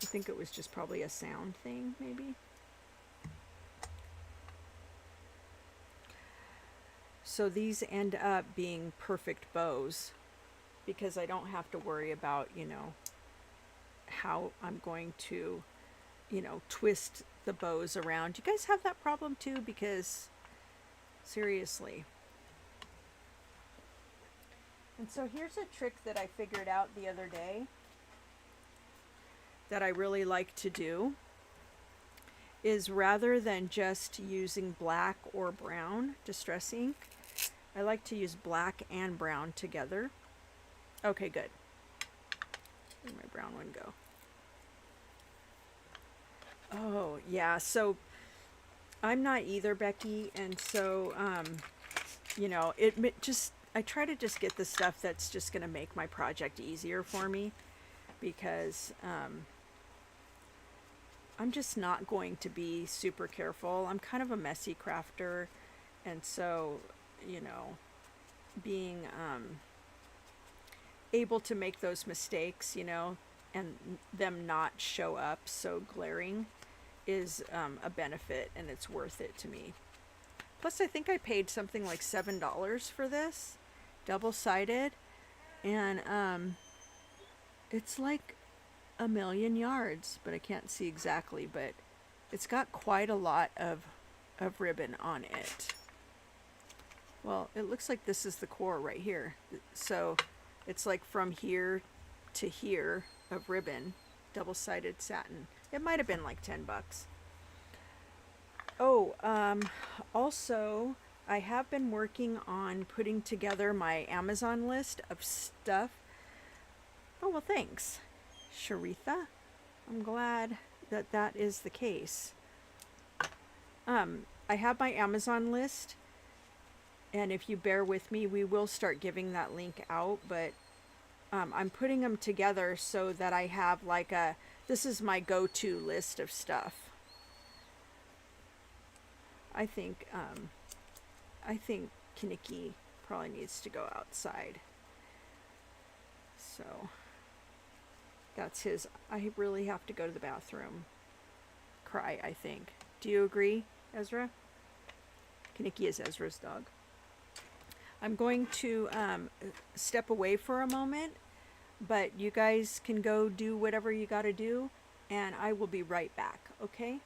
I think it was just probably a sound thing, maybe. So these end up being perfect bows because I don't have to worry about, you know, how I'm going to, you know, twist the bows around. You guys have that problem too? Because seriously. And so here's a trick that I figured out the other day that I really like to do is rather than just using black or brown distress ink, I like to use black and brown together. Okay, good. Where'd my brown one go? Oh, yeah, so I'm not either, Becky, and so, you know, I try to just get the stuff that's just going to make my project easier for me because I'm just not going to be super careful. I'm kind of a messy crafter, and so, you know, being able to make those mistakes, you know, and them not show up so glaring is a benefit, and it's worth it to me. Plus, I think I paid something like $7 for this, double-sided, and it's like a million yards, but I can't see exactly, but it's got quite a lot of ribbon on it. Well, it looks like this is the core right here, so it's like from here to here of ribbon, double-sided satin. It might have been like 10 bucks. Oh, also, I have been working on putting together my Amazon list of stuff. Oh, well, thanks, Sharitha. I'm glad that that is the case. I have my Amazon list, and if you bear with me, we will start giving that link out, but I'm putting them together so that I have like this is my go-to list of stuff. I think Kinnicky probably needs to go outside. So that's his, I really have to go to the bathroom cry, I think. Do you agree, Ezra? Kinnicky is Ezra's dog. I'm going to step away for a moment, but you guys can go do whatever you got to do, and I will be right back, okay?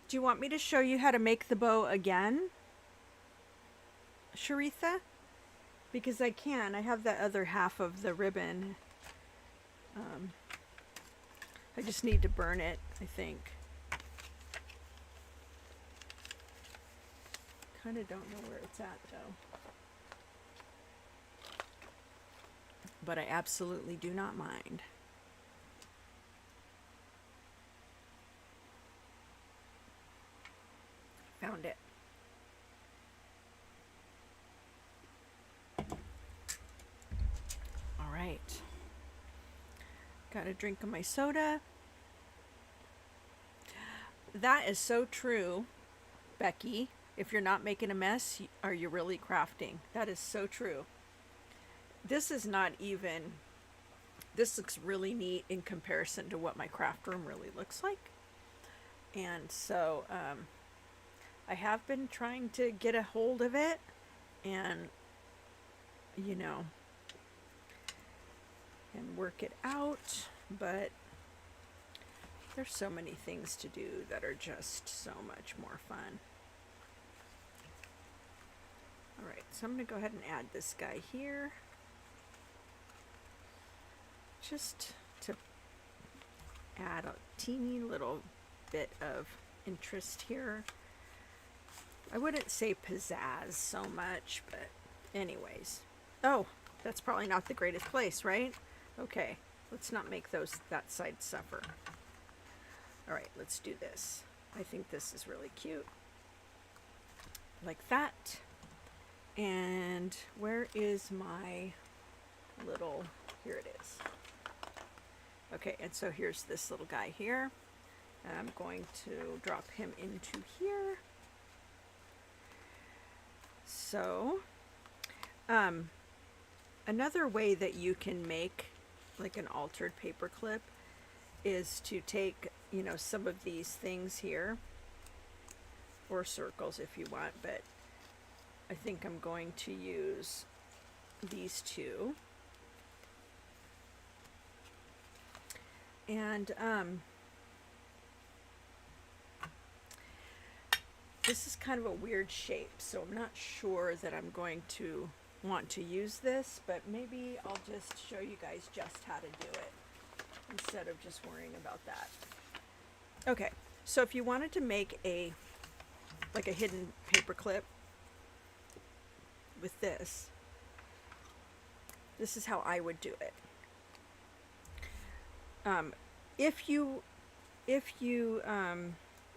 Do you want me to show you how to make the bow again, Sharitha? Because I can. I have the other half of the ribbon. I just need to burn it, I think. Kind of don't know where it's at, though. But I absolutely do not mind. Found it. All right. Got a drink of my soda. That is so true, Becky. If you're not making a mess, are you really crafting? That is so true. This is not even, this looks really neat in comparison to what my craft room really looks like. And so I have been trying to get a hold of it and, you know, and work it out, but there's so many things to do that are just so much more fun. All right, so I'm going to go ahead and add this guy here. Just to add a teeny little bit of interest here. I wouldn't say pizzazz so much, but anyways. Oh, that's probably not the greatest place, right? Okay, let's not make that side suffer. All right, let's do this. I think this is really cute. Like that. And where is my little, here it is. Okay, and so here's this little guy here. And I'm going to drop him into here. So, another way that you can make like an altered paper clip is to take, you know, some of these things here, or circles if you want, but I think I'm going to use these two. And this is kind of a weird shape, so I'm not sure that I'm going to want to use this, but maybe I'll just show you guys just how to do it instead of just worrying about that. Okay, so if you wanted to make like a hidden paper clip with this is how I would do it. If you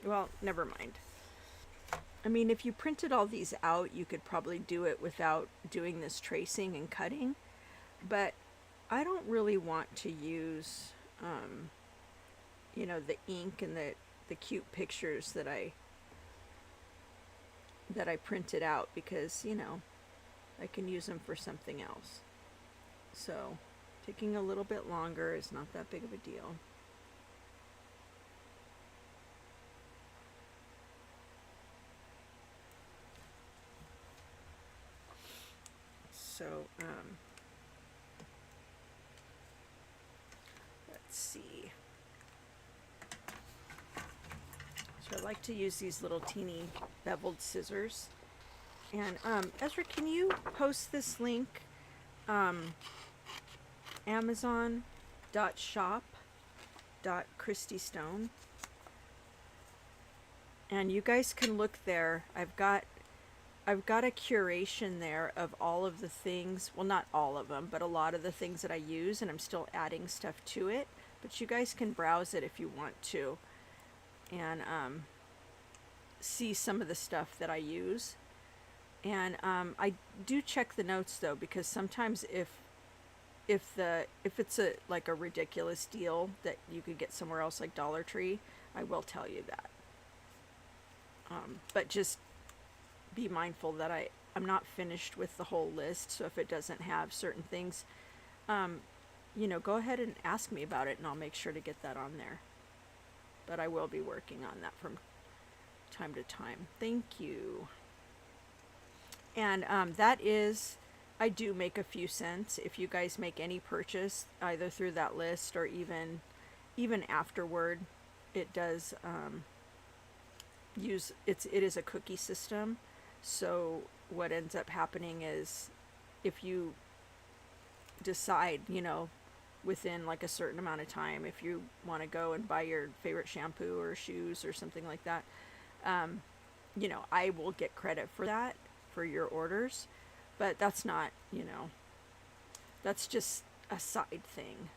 well, never mind. I mean, if you printed all these out, you could probably do it without doing this tracing and cutting, but I don't really want to use, you know, the ink and the cute pictures that I printed out, because, you know, I can use them for something else. So taking a little bit longer is not that big of a deal. So let's see. So I like to use these little teeny beveled scissors. And Ezra, can you post this link? Amazon.shop.christystone. And you guys can look there. I've got a curation there of all of the things, well, not all of them, but a lot of the things that I use, and I'm still adding stuff to it, but you guys can browse it if you want to, and see some of the stuff that I use. And I do check the notes though, because sometimes if it's like a ridiculous deal that you could get somewhere else like Dollar Tree, I will tell you that. But just be mindful that I'm not finished with the whole list, so if it doesn't have certain things, you know, go ahead and ask me about it and I'll make sure to get that on there. But I will be working on that from time to time. Thank you. And that is, I do make a few cents if you guys make any purchase either through that list or even afterward. It does use it is a cookie system. So what ends up happening is if you decide, you know, within like a certain amount of time, if you want to go and buy your favorite shampoo or shoes or something like that, you know, I will get credit for that, for your orders. But that's not, you know, that's just a side thing,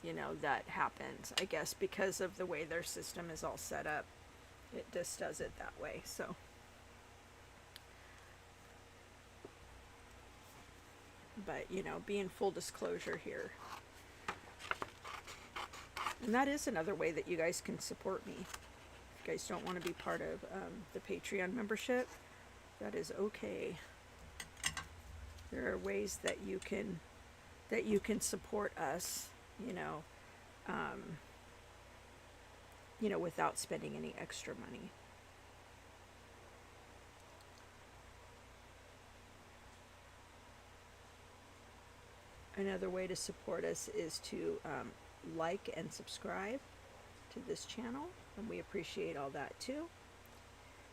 you know, that happens, I guess, because of the way their system is all set up. It just does it that way. So but, you know, being full disclosure here. And that is another way that you guys can support me. If you guys don't want to be part of the Patreon membership, that is okay. There are ways that you can support us, you know, without spending any extra money. Another way to support us is to like and subscribe to this channel, and we appreciate all that too.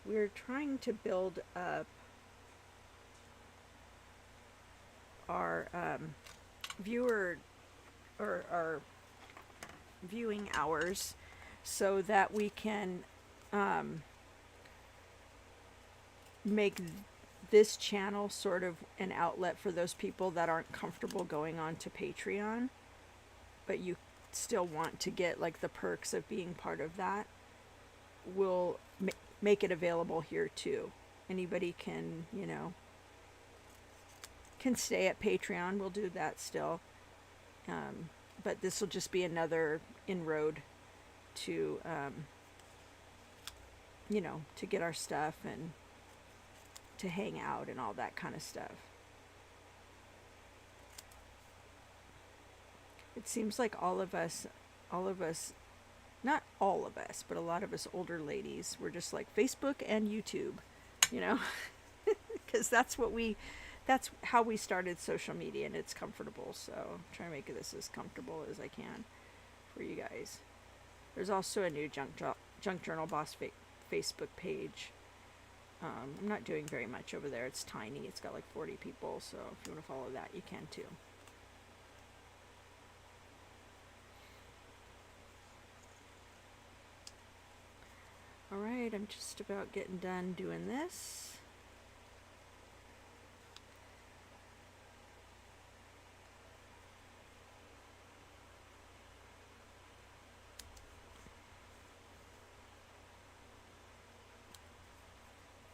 We're trying to build up our viewer or our viewing hours so that we can make this channel sort of an outlet for those people that aren't comfortable going on to Patreon, but you still want to get like the perks of being part of that. We'll make it available here too. Anybody can, you know, can stay at Patreon. We'll do that still. But this will just be another inroad to, you know, to get our stuff and to hang out and all that kind of stuff. It seems like all of us, not all of us, but a lot of us older ladies, were just like Facebook and YouTube, you know, because that's how we started social media, and it's comfortable. So I'm trying to make this as comfortable as I can for you guys. There's also a new Junk Journal Boss Facebook page. I'm not doing very much over there. It's tiny. It's got like 40 people. So if you want to follow that, you can too. All right, I'm just about getting done doing this.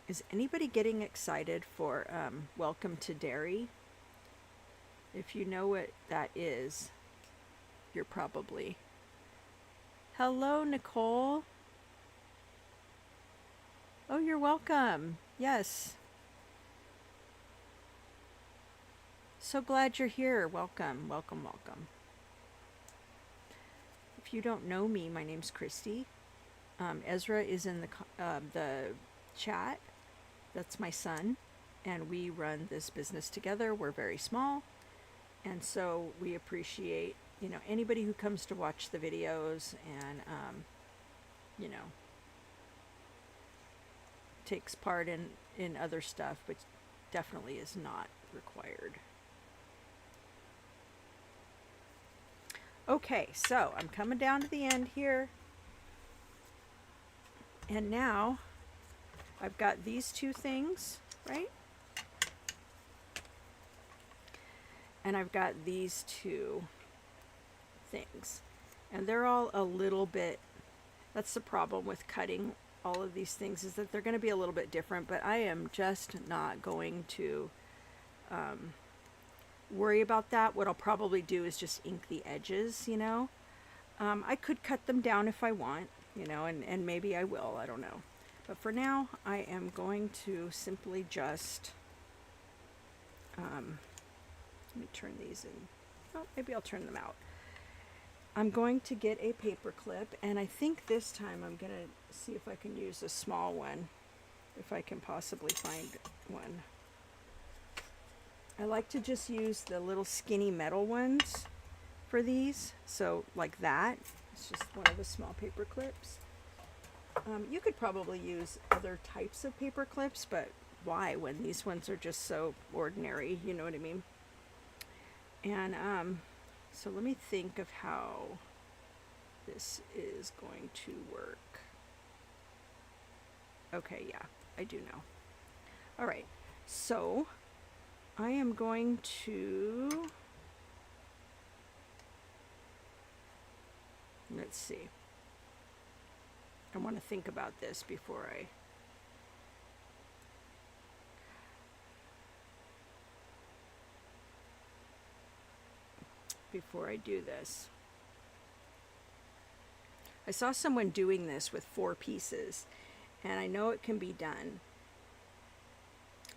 Is anybody getting excited for Welcome to Dairy? If you know what that is, you're probably... Hello, Nicole. Oh, you're welcome. Yes. So glad you're here. Welcome, welcome, welcome. If you don't know me, my name's Christy. Ezra is in the chat. That's my son, and we run this business together. We're very small, and so we appreciate, you know, anybody who comes to watch the videos and, you know, takes part in other stuff, but definitely is not required. Okay, so I'm coming down to the end here, and now I've got these two things, right? And I've got these two things, and they're all a little bit, that's the problem with cutting all of these things, is that they're going to be a little bit different, but I am just not going to worry about that. What I'll probably do is just ink the edges, you know. I could cut them down if I want, you know, and maybe I will, I don't know. But for now, I am going to simply just, let me turn these in. Oh, maybe I'll turn them out. I'm going to get a paper clip, and I think this time I'm going to see if I can use a small one, if I can possibly find one. I like to just use the little skinny metal ones for these, so like that. It's just one of the small paper clips. You could probably use other types of paper clips, but why when these ones are just so ordinary, you know what I mean? And so let me think of how this is going to work. Okay, yeah, I do know. All right, so I am going to, let's see. I want to think about this before I do this. I saw someone doing this with 4 pieces, and I know it can be done.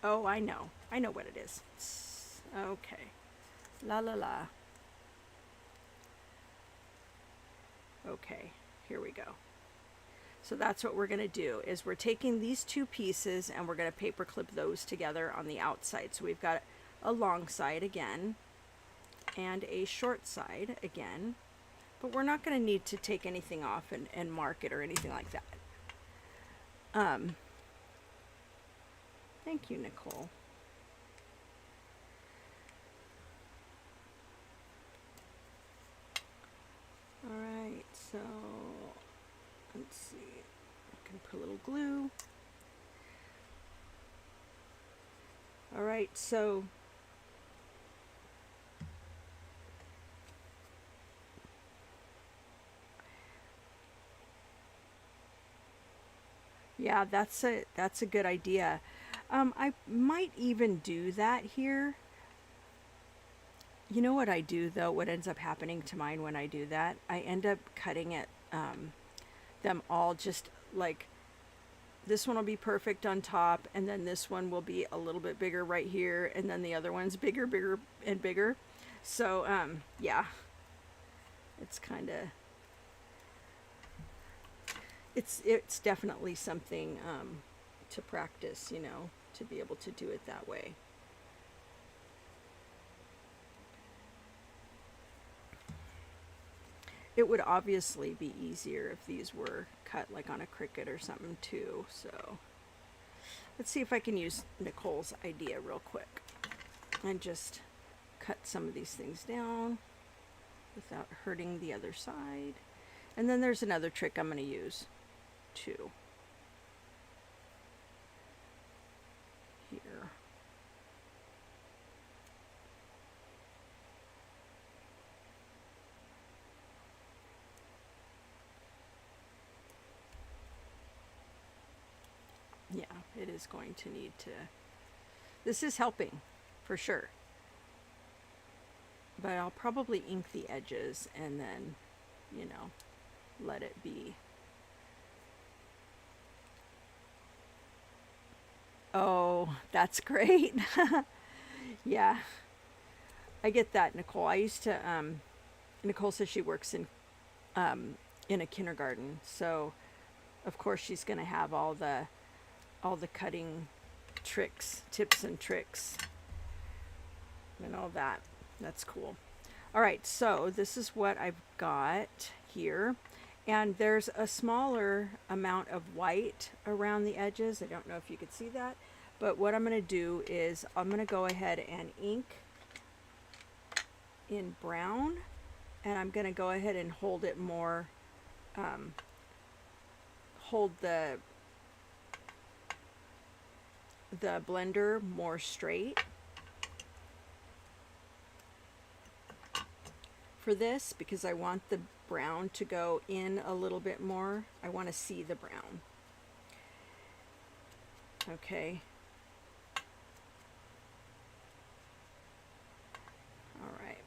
Oh, I know what it is. Okay, la la la. Okay, here we go. So that's what we're going to do, is we're taking these 2 pieces and we're going to paper clip those together on the outside. So we've got a long side again and a short side again, but we're not going to need to take anything off and mark it or anything like that. Thank you, Nicole. All right, so let's see. I can put a little glue. All right, so yeah, that's a good idea. I might even do that here. You know what I do though? What ends up happening to mine when I do that? I end up cutting it, them all just like this one will be perfect on top, and then this one will be a little bit bigger right here, and then the other one's bigger, bigger, and bigger. So yeah, it's kind of it's definitely something to practice, you know, to be able to do it that way. It would obviously be easier if these were cut like on a Cricut or something too. So let's see if I can use Nicole's idea real quick and just cut some of these things down without hurting the other side. And then there's another trick I'm going to use too. Here. Yeah, it is going to need to, this is helping for sure. But I'll probably ink the edges and then, you know, let it be. Oh, that's great. Yeah, I get that, Nicole. I used to, Nicole says she works in a kindergarten, so of course she's going to have all the cutting tricks, tips and tricks, and all that. That's cool. All right, so this is what I've got here. And there's a smaller amount of white around the edges. I don't know if you could see that. But what I'm going to do is I'm going to go ahead and ink in brown. And I'm going to go ahead and hold it more, hold the blender more straight. For this, because I want the brown to go in a little bit more. I want to see the brown. Okay. All right.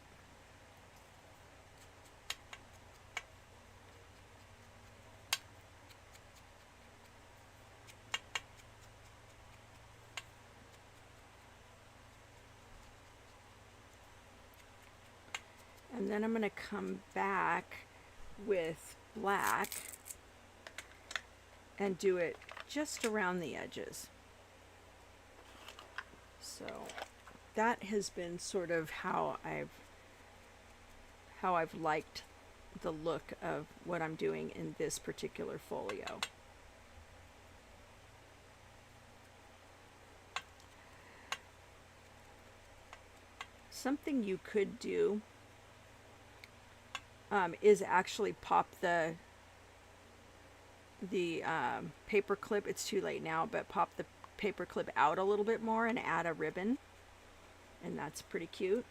And then I'm going to come back with black and do it just around the edges. So that has been sort of how I've liked the look of what I'm doing in this particular folio. something you could do is actually pop the paper clip. It's too late now, but pop the paper clip out a little bit more and add a ribbon, and that's pretty cute.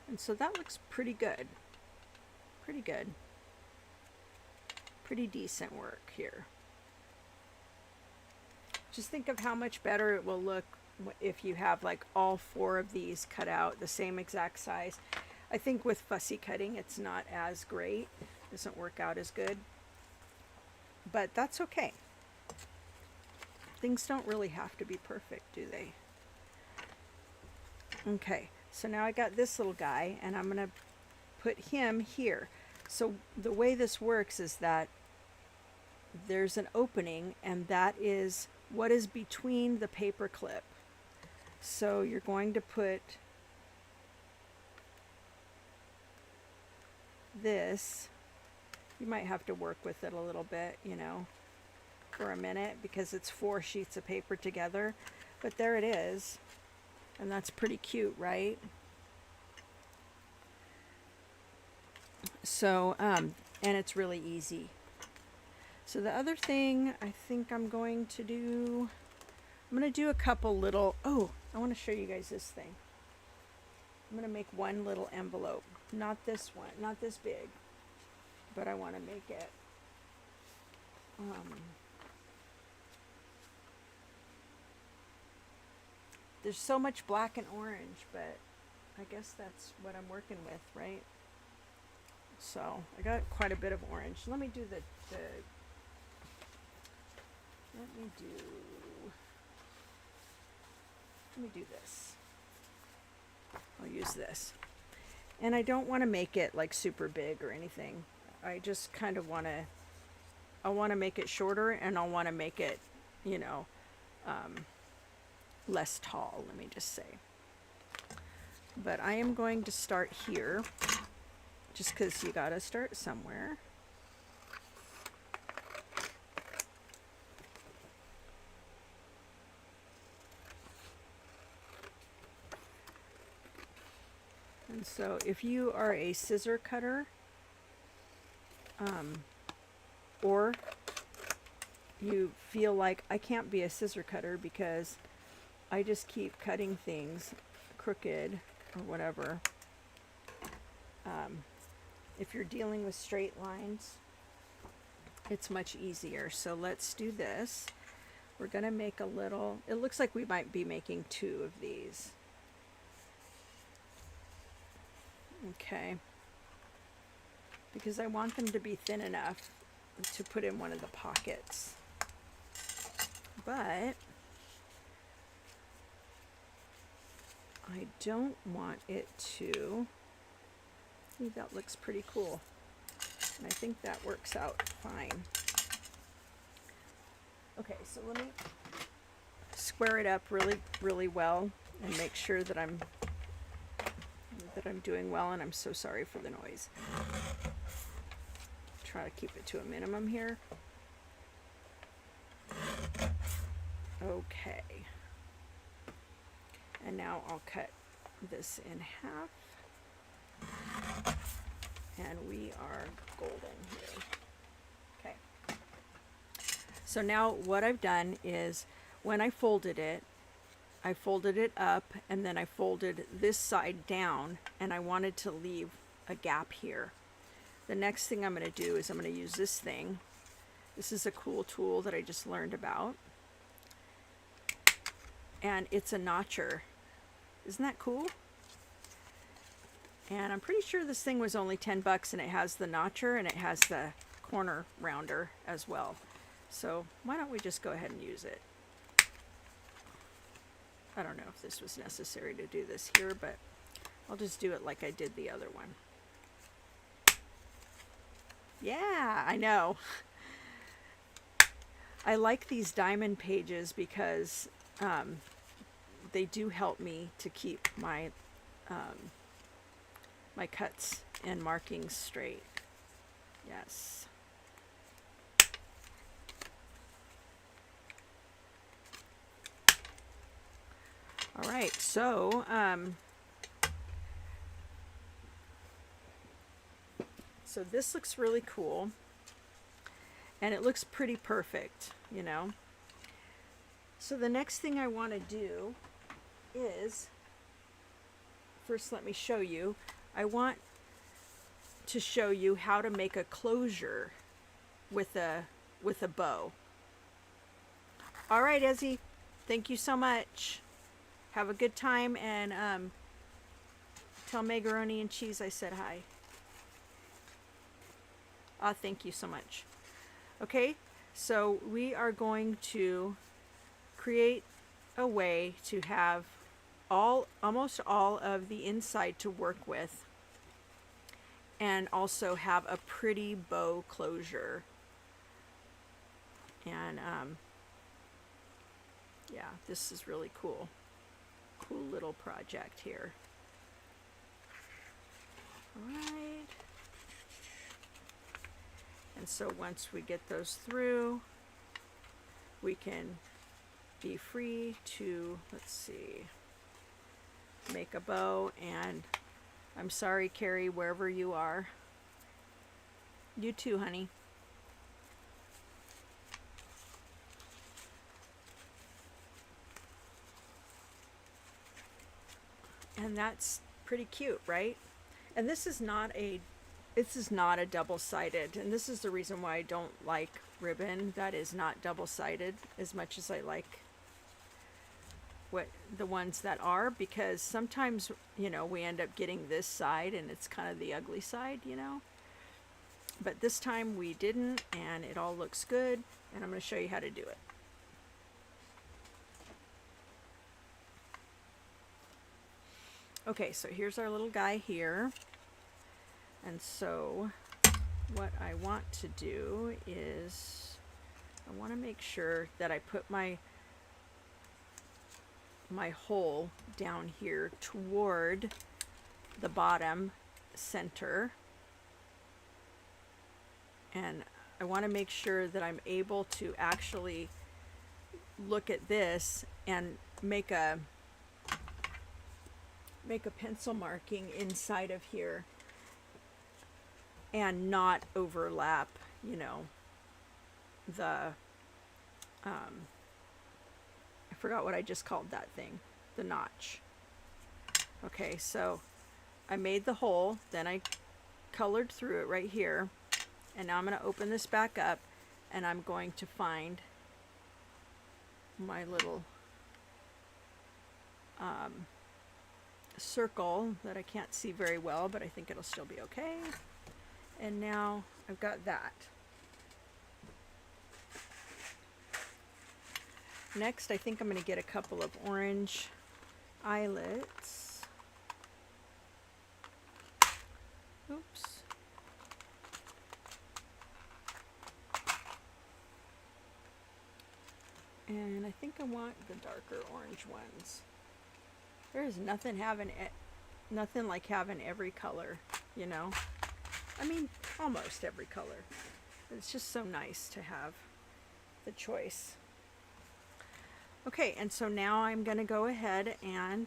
And so that looks pretty good. Pretty good. Pretty decent work here. Just think of how much better it will look if you have like all 4 of these cut out the same exact size. I think with fussy cutting it's not as great. It doesn't work out as good. But that's okay. Things don't really have to be perfect, do they? Okay, so now I got this little guy and I'm going to put him here. So the way this works is that there's an opening, and that is what is between the paper clip. So you're going to put this, you might have to work with it a little bit, you know, for a minute, because it's 4 sheets of paper together, but there it is. And that's pretty cute, right? So, and it's really easy. So the other thing I think I'm going to do, I'm going to do a couple little, oh, I want to show you guys this thing. I'm going to make one little envelope. Not this one, not this big, but I want to make it, there's so much black and orange, but I guess that's what I'm working with, right? So I got quite a bit of orange. Let me do this. I'll use this. And I don't want to make it like super big or anything. I just kind of want to, I want to make it shorter, and I want to make it, you know, less tall, let me just say. But I am going to start here, just because you got to start somewhere. And so if you are a scissor cutter, or you feel like I can't be a scissor cutter because I just keep cutting things crooked or whatever. If you're dealing with straight lines, it's much easier. So let's do this. We're going to make a little, it looks like we might be making 2 of these. Okay. Because I want them to be thin enough to put in one of the pockets. But I don't want it to, see, that looks pretty cool. And I think that works out fine. Okay, so let me square it up really, really well and make sure that I'm doing well, and I'm so sorry for the noise. Try to keep it to a minimum here. Okay. And now I'll cut this in half. And we are golden here. Okay. So now what I've done is, when I folded it up, and then I folded this side down, and I wanted to leave a gap here. The next thing I'm going to do is I'm going to use this thing. This is a cool tool that I just learned about. And it's a notcher. Isn't that cool? And I'm pretty sure this thing was only 10 bucks, and it has the notcher and it has the corner rounder as well. So why don't we just go ahead and use it? I don't know if this was necessary to do this here, but I'll just do it like I did the other one. Yeah, I know. I like these diamond pages because they do help me to keep my my cuts and markings straight. Yes. All right, so so this looks really cool, and it looks pretty perfect, you know. So the next thing I want to do is, first let me show you. I want to show you how to make a closure with a bow. All right, Ezzy, thank you so much. Have a good time, and tell Macaroni and Cheese I said hi. Thank you so much. Okay, so we are going to create a way to have almost all of the inside to work with, and also have a pretty bow closure. And yeah, this is really cool. Cool little project here. All right. And so once we get those through, we can be free to, let's see, make a bow. And I'm sorry, Carrie, wherever you are. You too, honey. And that's pretty cute, right? And this is not a double-sided, and this is the reason why I don't like ribbon that is not double-sided as much as I like the ones that are, because sometimes, you know, we end up getting this side and it's kind of the ugly side, you know. But this time we didn't, and it all looks good, and I'm going to show you how to do it. Okay, so here's our little guy here. And so what I want to do is I want to make sure that I put my hole down here toward the bottom center. And I want to make sure that I'm able to actually look at this and make a pencil marking inside of here and not overlap, you know, the I forgot what I just called that thing, the notch. Okay, so I made the hole, then I colored through it right here, and now I'm going to open this back up, and I'm going to find my little circle that I can't see very well, but I think it'll still be okay. And now I've got that. Next, I think I'm going to get a couple of orange eyelets. Oops. And I think I want the darker orange ones. There's nothing like having every color, you know. I mean, almost every color. It's just so nice to have the choice. Okay, and so now I'm going to go ahead and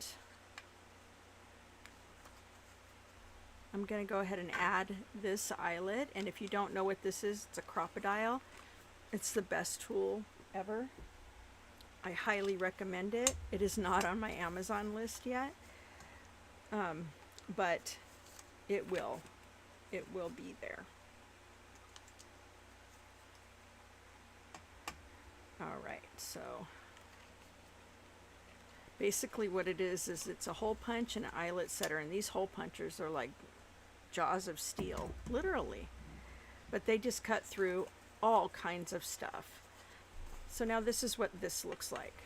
add this eyelet. And if you don't know what this is, it's a Crop-A-Dile. It's the best tool ever. I highly recommend it. It is not on my Amazon list yet, but it will be there. All right, so basically what it is it's a hole punch and an eyelet setter, and these hole punchers are like jaws of steel, literally, but they just cut through all kinds of stuff. So now this is what this looks like.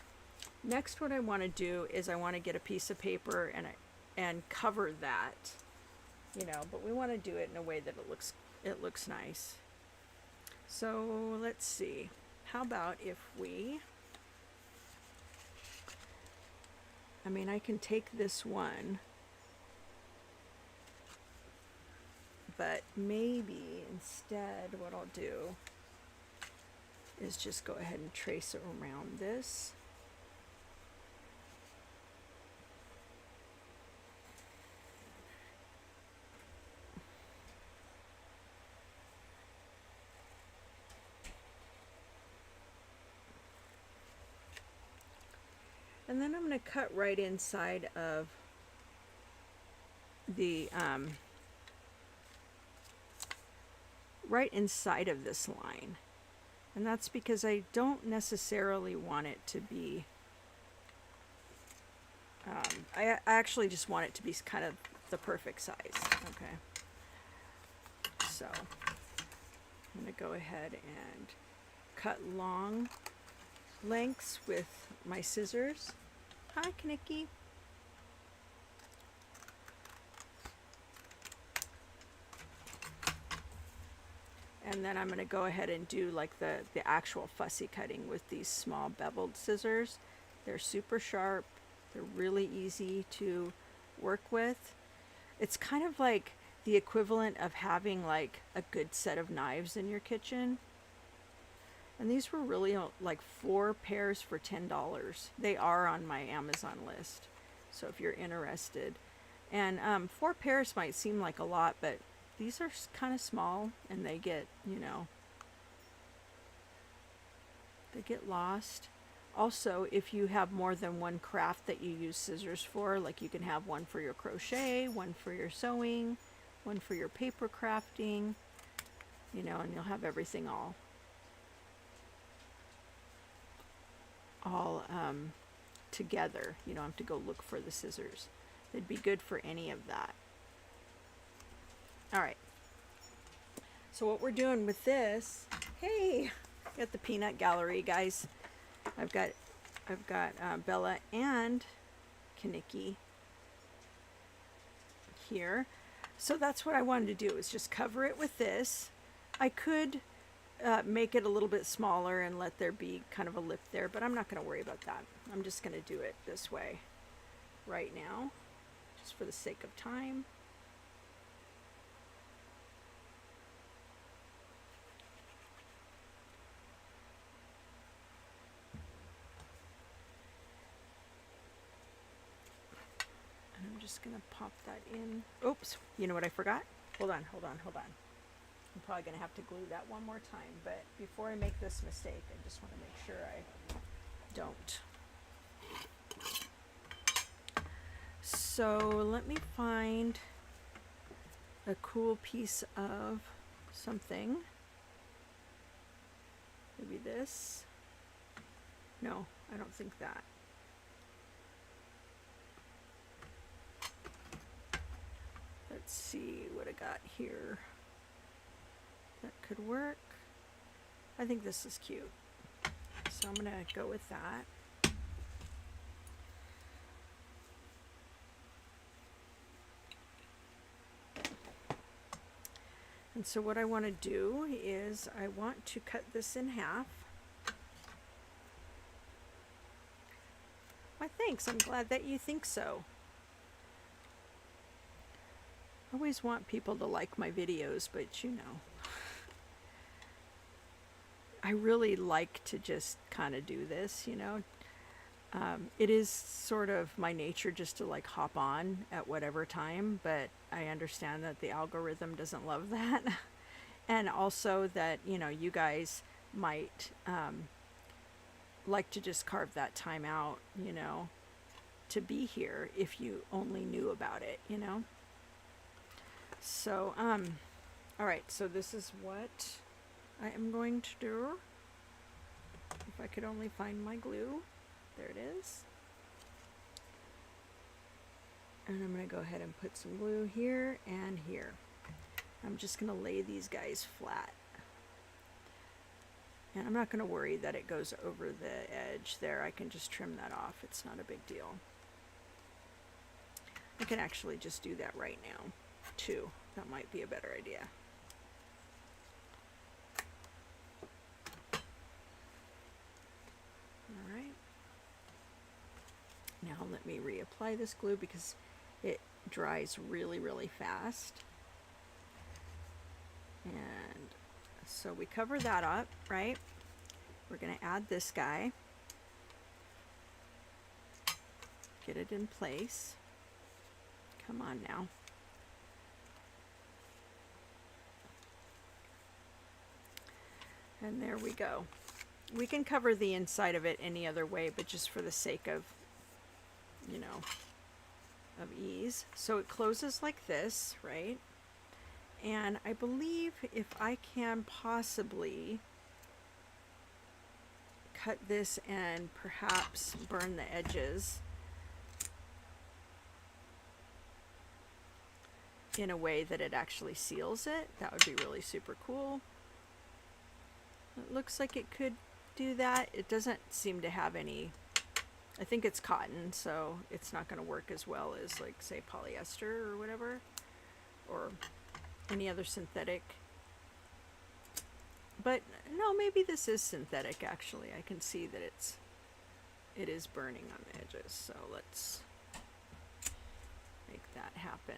Next, what I want to do is I want to get a piece of paper and cover that, you know, but we want to do it in a way that it looks nice. So let's see. How about if I can take this one but maybe instead what I'll do is just go ahead and trace around this. And then I'm going to cut right inside of the right inside of this line. And that's because I don't necessarily want it to be I actually just want it to be kind of the perfect size. Okay, so I'm going to go ahead and cut long lengths with my scissors. Hi, Knicky. And then I'm going to go ahead and do like the actual fussy cutting with these small beveled scissors. They're super sharp. They're really easy to work with. It's kind of like the equivalent of having like a good set of knives in your kitchen. And these were really like 4 pairs for $10. They are on my Amazon list, so if you're interested. And 4 pairs might seem like a lot, but these are kind of small, and they get, you know, they get lost. Also, if you have more than one craft that you use scissors for, like you can have one for your crochet, one for your sewing, one for your paper crafting, you know, and you'll have everything all together. You don't have to go look for the scissors. They'd be good for any of that. All right. So what we're doing with this, hey, got the peanut gallery, guys. I've got Bella and Kaniki here. So that's what I wanted to do, is just cover it with this. I could make it a little bit smaller and let there be kind of a lip there, but I'm not going to worry about that. I'm just going to do it this way right now, just for the sake of time. And I'm just going to pop that in. Oops, you know what I forgot? Hold on. I'm probably going to have to glue that one more time, but before I make this mistake, I just want to make sure I don't. So let me find a cool piece of something. Maybe this. No, I don't think that. Let's see what I got here. That could work. I think this is cute. So I'm going to go with that. And so what I want to do is I want to cut this in half. Why, thanks. I'm glad that you think so. I always want people to like my videos, but you know, I really like to just kind of do this, you know. It is sort of my nature just to like hop on at whatever time, but I understand that the algorithm doesn't love that. And also that, you know, you guys might like to just carve that time out, you know, to be here if you only knew about it, you know. So, all right, so this is what I am going to do. If I could only find my glue. There it is. And I'm going to go ahead and put some glue here and here. I'm just going to lay these guys flat. And I'm not going to worry that it goes over the edge there. I can just trim that off. It's not a big deal. I can actually just do that right now, too. That might be a better idea. All right. Now let me reapply this glue because it dries really, really fast. And so we cover that up, right? We're going to add this guy. Get it in place. Come on now. And there we go. We can cover the inside of it any other way, but just for the sake of, you know, of ease. So it closes like this, right? And I believe if I can possibly cut this and perhaps burn the edges in a way that it actually seals it, that would be really super cool. It looks like it could do that. It doesn't seem to have any, I think it's cotton, so it's not going to work as well as, like, say, polyester or whatever, or any other synthetic. But no, maybe this is synthetic actually. I can see that it is burning on the edges, so let's make that happen.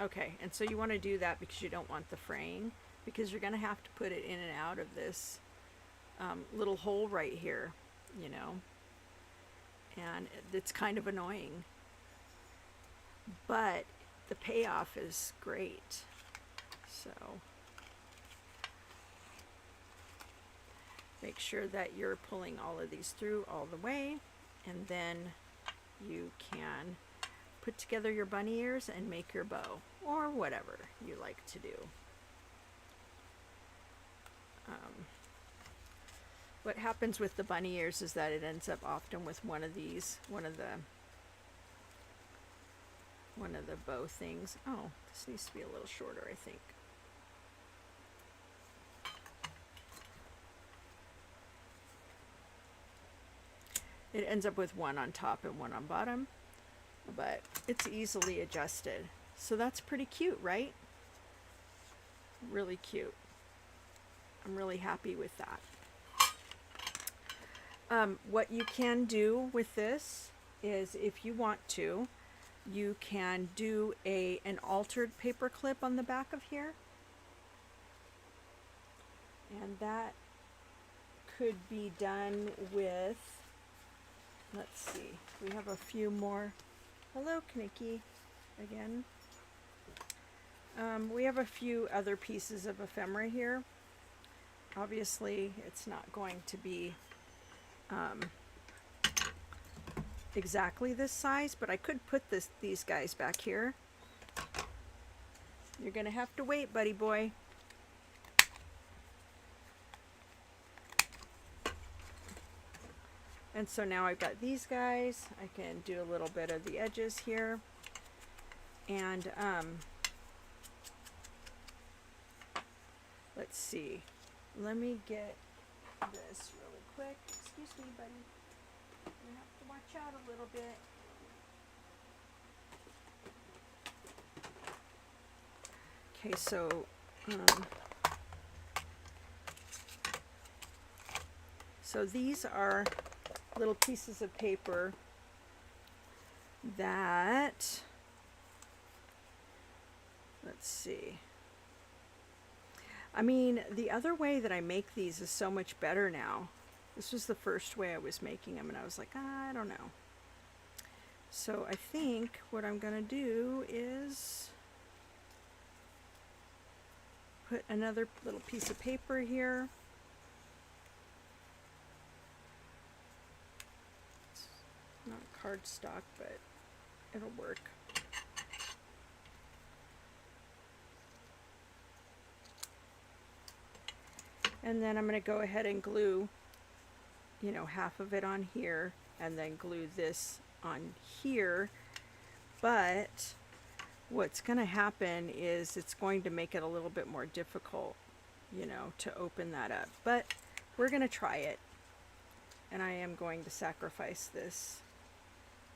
Okay, and so you want to do that because you don't want the fraying, because you're going to have to put it in and out of this little hole right here, you know, and it's kind of annoying, but the payoff is great. So make sure that you're pulling all of these through all the way, and then you can put together your bunny ears and make your bow, or whatever you like to do. What happens with the bunny ears is that it ends up often with one of these, one of the bow things. Oh, this needs to be a little shorter, I think. It ends up with one on top and one on bottom, but it's easily adjusted. So that's pretty cute, right? Really cute. I'm really happy with that. What you can do with this is, if you want to, you can do an altered paper clip on the back of here. And that could be done with, let's see, we have a few more. Hello, Knicky, again. We have a few other pieces of ephemera here. Obviously, it's not going to be exactly this size, but I could put these guys back here. You're gonna have to wait, buddy boy. And so now I've got these guys. I can do a little bit of the edges here, and let's see. Let me get this really quick. Excuse me, buddy. You have to watch out a little bit. Okay, so these are little pieces of paper that, let's see. I mean, the other way that I make these is so much better now. This was the first way I was making them, and I was like, I don't know. So I think what I'm going to do is put another little piece of paper here. It's not cardstock, but it'll work. And then I'm going to go ahead and glue, you know, half of it on here, and then glue this on here. But what's going to happen is it's going to make it a little bit more difficult, you know, to open that up. But we're going to try it. And I am going to sacrifice this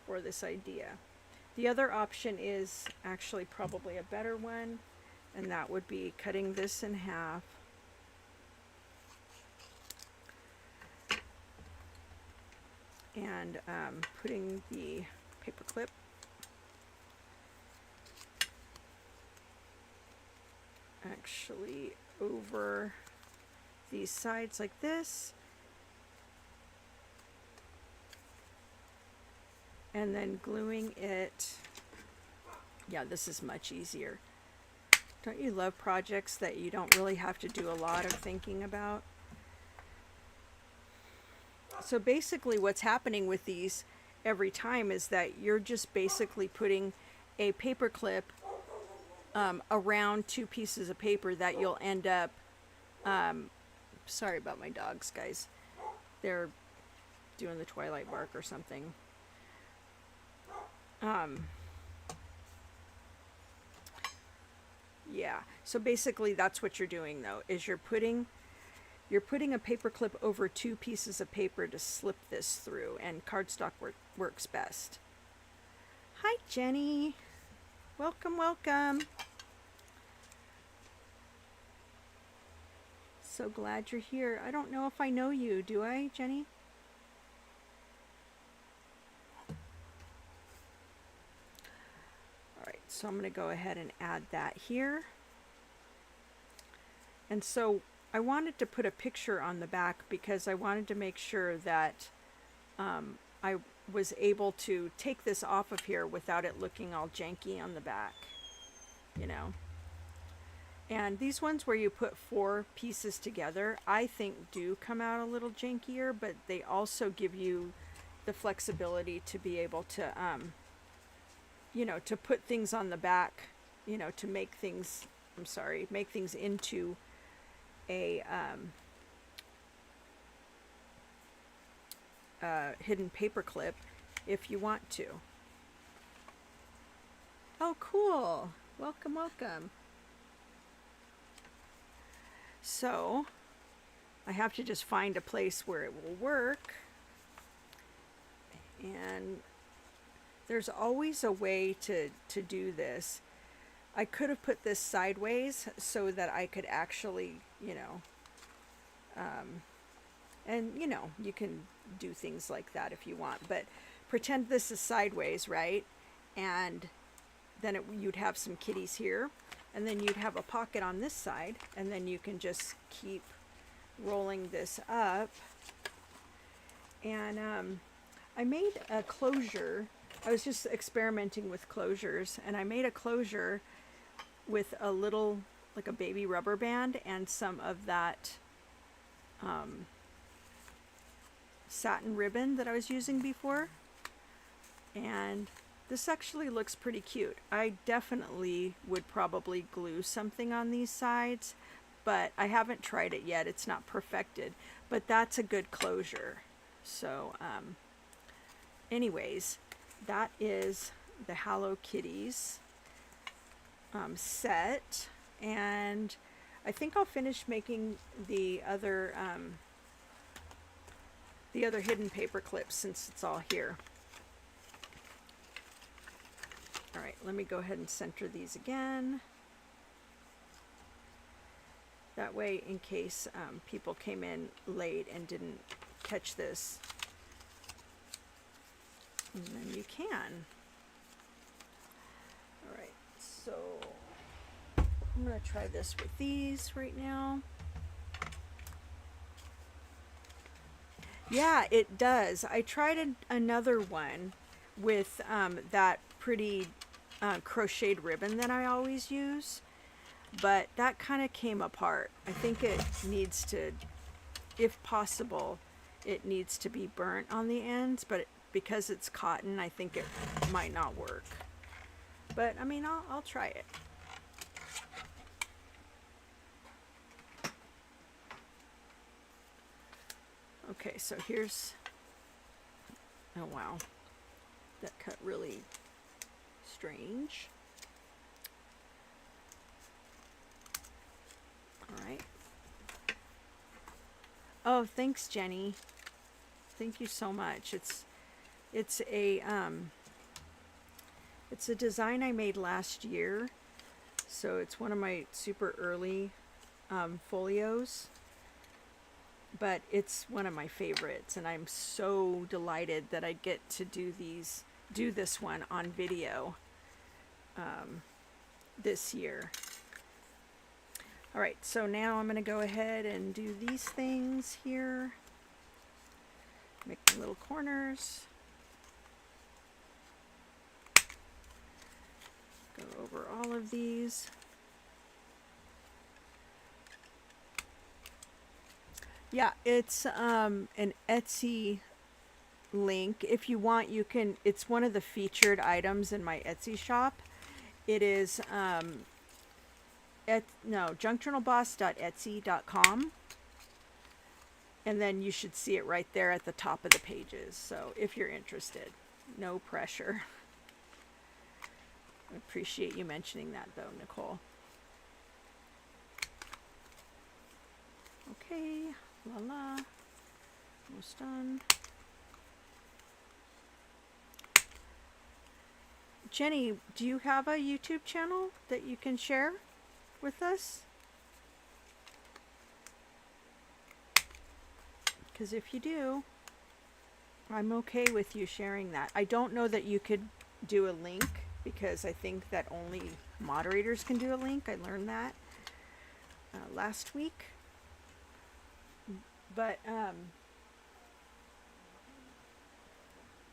for this idea. The other option is actually probably a better one, and that would be cutting this in half. And putting the paper clip over these sides like this. And then gluing it. Yeah, this is much easier. Don't you love projects that you don't really have to do a lot of thinking about? So basically what's happening with these every time is that you're just basically putting a paper clip around two pieces of paper that you'll end up, sorry about my dogs, guys. They're doing the twilight bark or something. Yeah, so basically that's what you're doing though, is you're putting a paper clip over two pieces of paper to slip this through, and cardstock works best. Hi, Jenny. Welcome, welcome. So glad you're here. I don't know if I know you. Do I, Jenny? All right, so I'm going to go ahead and add that here. And so I wanted to put a picture on the back because I wanted to make sure that I was able to take this off of here without it looking all janky on the back, you know. And these ones where you put 4 pieces together, I think do come out a little jankier, but they also give you the flexibility to be able to, you know, to put things on the back, you know, to make things, make things into a hidden paper clip if you want to. Oh, cool. Welcome, welcome. So I have to just find a place where it will work. And there's always a way to do this. I could have put this sideways so that I could actually, you know, and you know, you can do things like that if you want, but pretend this is sideways, right? And then you'd have some kitties here, and then you'd have a pocket on this side, and then you can just keep rolling this up. And I made a closure. I was just experimenting with closures, and I made a closure with a little, like a baby rubber band and some of that satin ribbon that I was using before. And this actually looks pretty cute. I definitely would probably glue something on these sides, but I haven't tried it yet. It's not perfected, but that's a good closure. So anyways, that is the Hello Kitties set, and I think I'll finish making the other hidden paper clips since it's all here. All right, let me go ahead and center these again. That way, in case people came in late and didn't catch this, and then you can. All right, so I'm going to try this with these right now. Yeah, it does. I tried another one with that pretty crocheted ribbon that I always use, but that kind of came apart. I think it needs to, if possible, it needs to be burnt on the ends, but because it's cotton, I think it might not work. But I mean, I'll try it. Okay, so here's, oh wow, that cut really strange. All right. Oh, thanks, Jenny. Thank you so much. It's a design I made last year, so it's one of my super early folios, but it's one of my favorites, and I'm so delighted that I get to do this one on video this year. All right, so now I'm going to go ahead and do these things here. Make little corners. Go over all of these. Yeah, it's an Etsy link. If you want, you can, it's one of the featured items in my Etsy shop. It is junkjournalboss.etsy.com, and then you should see it right there at the top of the pages. So if you're interested, no pressure. I appreciate you mentioning that though, Nicole. Okay, voila, almost done. Jenny, do you have a YouTube channel that you can share with us? Because if you do, I'm okay with you sharing that. I don't know that you could do a link, because I think that only moderators can do a link. I learned that last week. But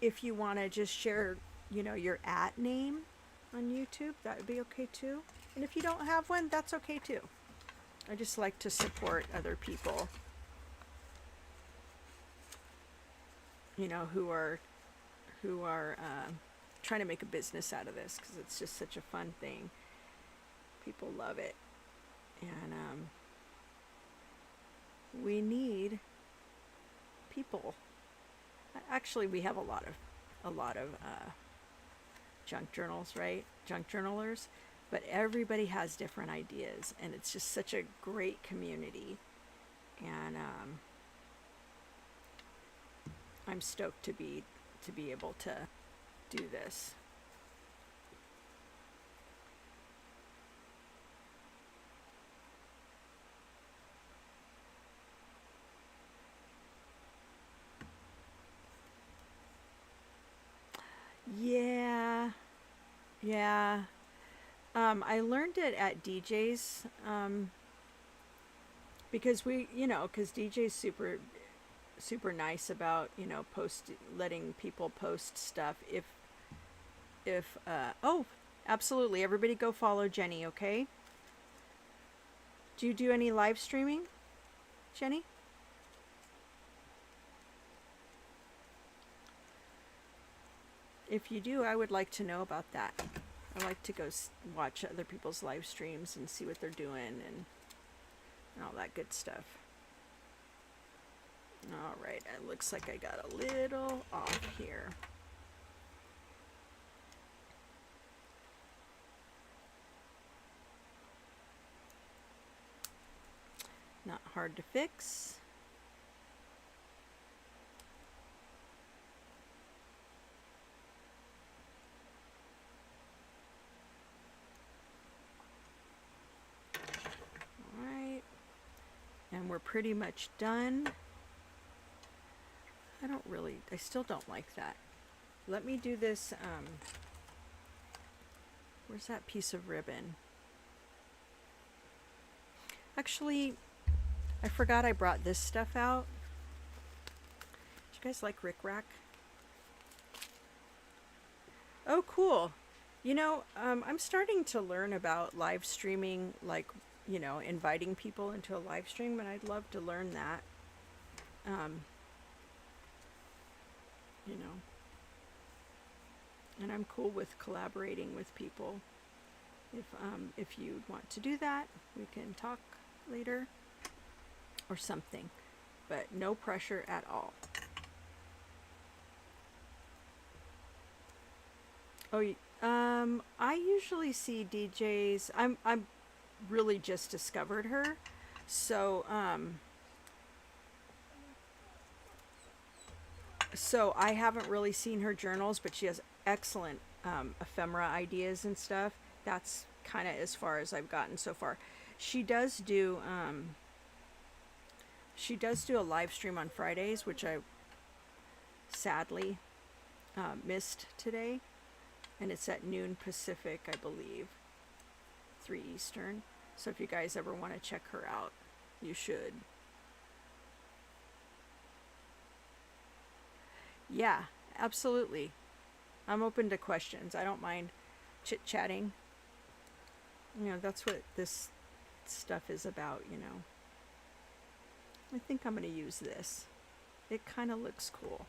if you want to just share, you know, your @ name on YouTube, that would be okay too. And if you don't have one, that's okay too. I just like to support other people, you know, who are trying to make a business out of this, because it's just such a fun thing. People love it, and we need people. Actually, we have a lot of junk journals, right? Junk journalers, but everybody has different ideas, and it's just such a great community. And I'm stoked to be able to do this. Yeah. I learned it at DJ's, because because DJ's super nice about, you know, letting people post stuff. Oh, absolutely. Everybody go follow Jenny, okay? Do you do any live streaming, Jenny? If you do, I would like to know about that. I like to go watch other people's live streams and see what they're doing and all that good stuff. All right, it looks like I got a little off here. Not hard to fix. And we're pretty much done. I still don't like that. Let me do this, where's that piece of ribbon? Actually, I forgot I brought this stuff out. Do you guys like rickrack? Oh, cool. You know, I'm starting to learn about live streaming, like, you know, inviting people into a live stream, and I'd love to learn that. You know, and I'm cool with collaborating with people. If you want to do that, we can talk later or something, but no pressure at all. Oh, I usually see DJs. I'm really just discovered her, so so I haven't really seen her journals, but she has excellent ephemera ideas and stuff. That's kind of as far as I've gotten so far. She does do a live stream on Fridays, which I sadly missed today, and it's at noon Pacific, I believe, 3 Eastern. So if you guys ever want to check her out, you should. Yeah, absolutely. I'm open to questions. I don't mind chit-chatting. You know, that's what this stuff is about, you know. I think I'm going to use this. It kind of looks cool.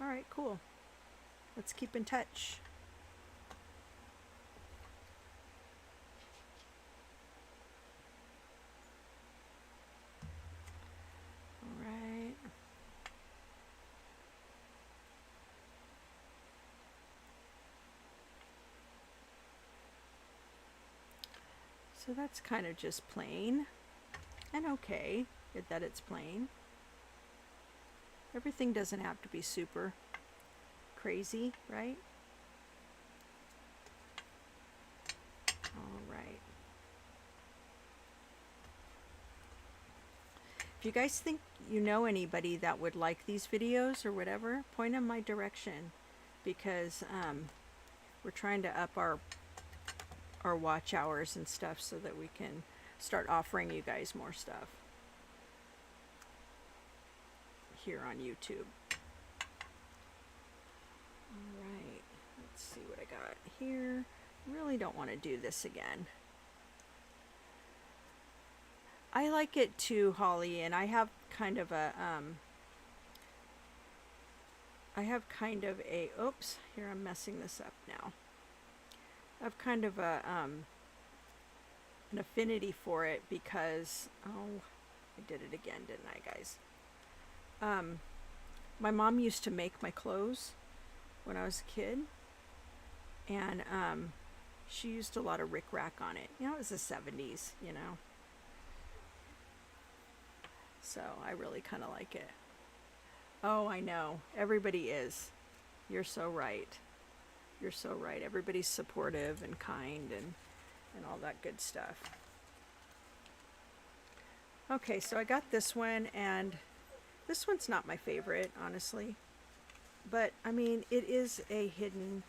All right, cool. Let's keep in touch. All right. So that's kind of just plain and okay that it's plain. Everything doesn't have to be super crazy, right? All right. If you guys think you know anybody that would like these videos or whatever, point them my direction, because we're trying to up our watch hours and stuff so that we can start offering you guys more stuff here on YouTube. All right, let's see what I got here. Really don't want to do this again. I like it too, Holly, and I have kind of a oops, here I'm messing this up now. I have kind of a an affinity for it because, oh, I did it again, didn't I, guys? My mom used to make my clothes when I was a kid, and she used a lot of rickrack on it. You know, it was the 70s, you know. So I really kind of like it. Oh, I know. Everybody is. You're so right. You're so right. Everybody's supportive and kind and all that good stuff. Okay, so I got this one, and this one's not my favorite, honestly. But, I mean, it is a hidden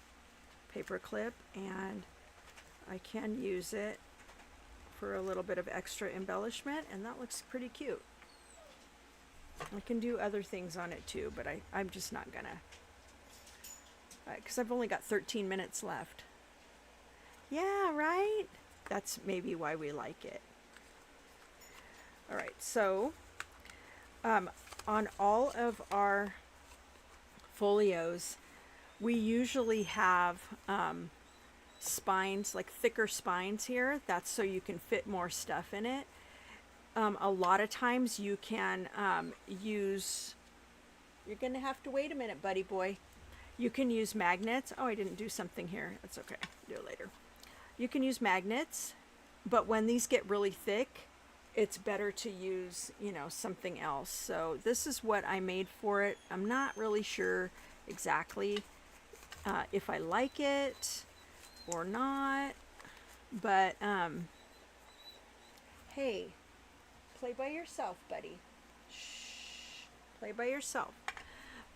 paper clip, and I can use it for a little bit of extra embellishment, and that looks pretty cute. I can do other things on it too, but I'm just not gonna, because I've only got 13 minutes left. Yeah, right? That's maybe why we like it. All right, so on all of our folios, we usually have spines, like thicker spines here. That's so you can fit more stuff in it. A lot of times you can use, you're going to have to wait a minute, buddy boy. You can use magnets. Oh, I didn't do something here. That's okay. I'll do it later. You can use magnets, but when these get really thick, it's better to use, you know, something else. So this is what I made for it. I'm not really sure exactly if I like it or not, but hey, play by yourself, buddy. Shh, play by yourself.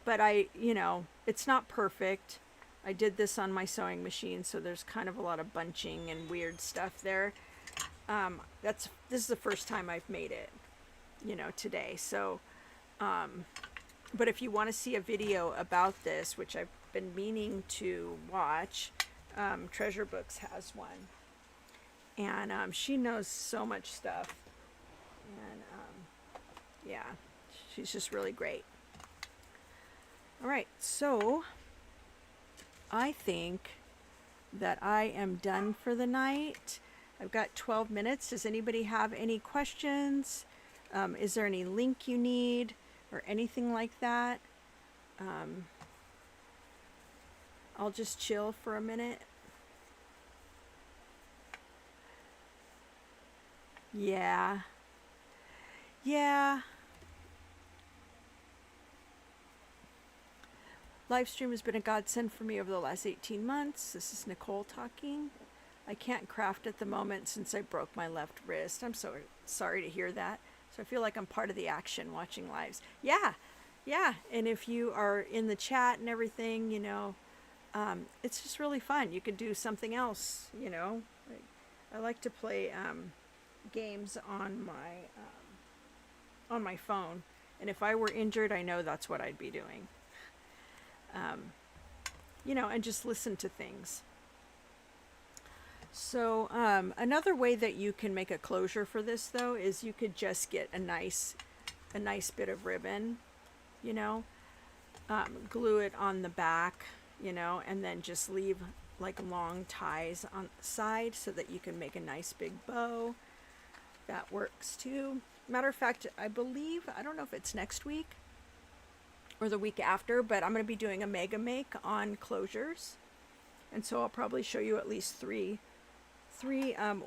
But you know, it's not perfect. I did this on my sewing machine, so there's kind of a lot of bunching and weird stuff there. This is the first time I've made it, you know, today. So, but if you want to see a video about this, which I've been meaning to watch, Treasure Books has one, and she knows so much stuff, and yeah, she's just really great. All right, so I think that I am done for the night. I've got 12 minutes. Does anybody have any questions? Is there any link you need or anything like that? I'll just chill for a minute. Yeah. Yeah. Livestream has been a godsend for me over the last 18 months. This is Nicole talking. I can't craft at the moment since I broke my left wrist. I'm so sorry to hear that. So I feel like I'm part of the action watching lives. Yeah, yeah. And if you are in the chat and everything, you know, it's just really fun. You could do something else, you know. Like, I like to play games on my phone, and if I were injured, I know that's what I'd be doing. You know, and just listen to things. So another way that you can make a closure for this, though, is you could just get a nice bit of ribbon, you know, glue it on the back, you know, and then just leave like long ties on the side so that you can make a nice big bow. That works too. Matter of fact, I believe, I don't know if it's next week or the week after, but I'm going to be doing a mega make on closures. And so I'll probably show you at least three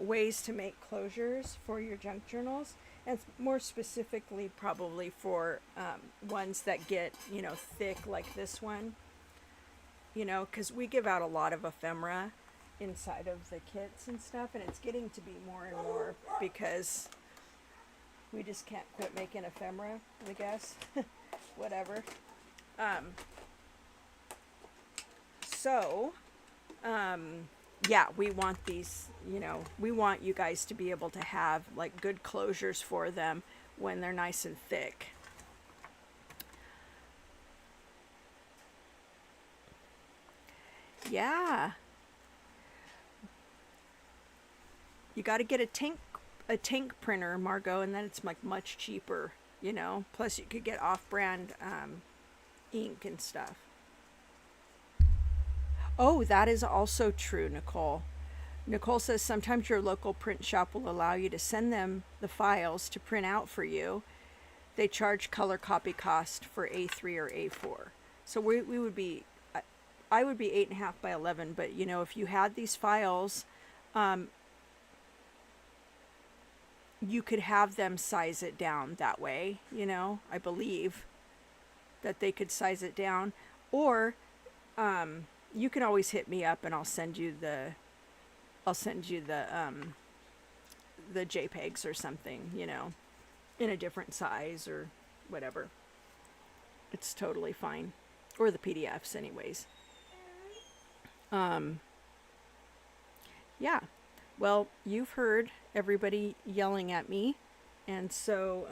ways to make closures for your junk journals, and more specifically probably for ones that get, you know, thick like this one, you know, because we give out a lot of ephemera inside of the kits and stuff, and it's getting to be more and more because we just can't quit making ephemera, I guess. Whatever. Yeah, we want these, you know, we want you guys to be able to have like good closures for them when they're nice and thick. Yeah. You got to get a tank printer, Margot, and then it's like much cheaper, you know. Plus you could get off-brand ink and stuff. Oh, that is also true, Nicole. Nicole says sometimes your local print shop will allow you to send them the files to print out for you. They charge color copy cost for A3 or A4. So we would be, I would be 8.5 by 11, but you know, if you had these files, you could have them size it down that way, you know. I believe that they could size it down, or you can always hit me up and I'll send you the JPEGs or something, you know, in a different size or whatever. It's totally fine. Or the PDFs anyways. Yeah. Well, you've heard everybody yelling at me, and so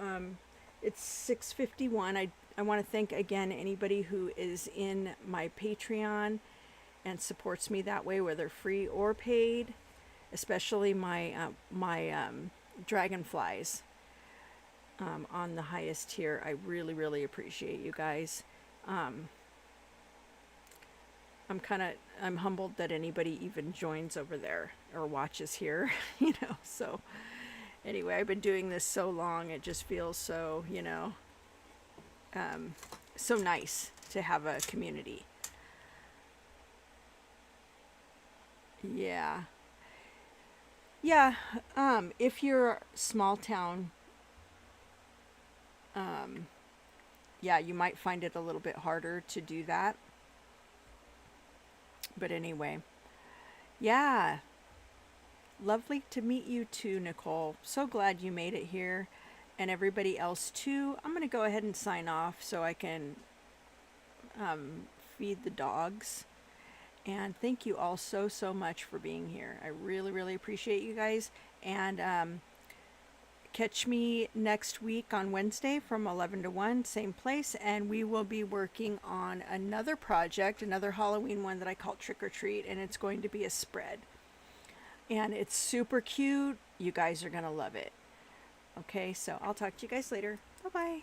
it's 6:51. I want to thank again anybody who is in my Patreon and supports me that way, whether free or paid, especially my dragonflies on the highest tier. I really, really appreciate you guys. I'm humbled that anybody even joins over there or watches here, you know. So anyway, I've been doing this so long, it just feels so, you know, so nice to have a community. Yeah. Yeah. If you're small town, yeah, you might find it a little bit harder to do that. But anyway, yeah. Lovely to meet you too, Nicole. So glad you made it here, and everybody else too. I'm going to go ahead and sign off so I can feed the dogs. And thank you all so, so much for being here. I really, really appreciate you guys. And catch me next week on Wednesday from 11 to 1, same place. And we will be working on another project, another Halloween one that I call Trick or Treat. And it's going to be a spread. And it's super cute. You guys are going to love it. Okay, so I'll talk to you guys later. Bye-bye.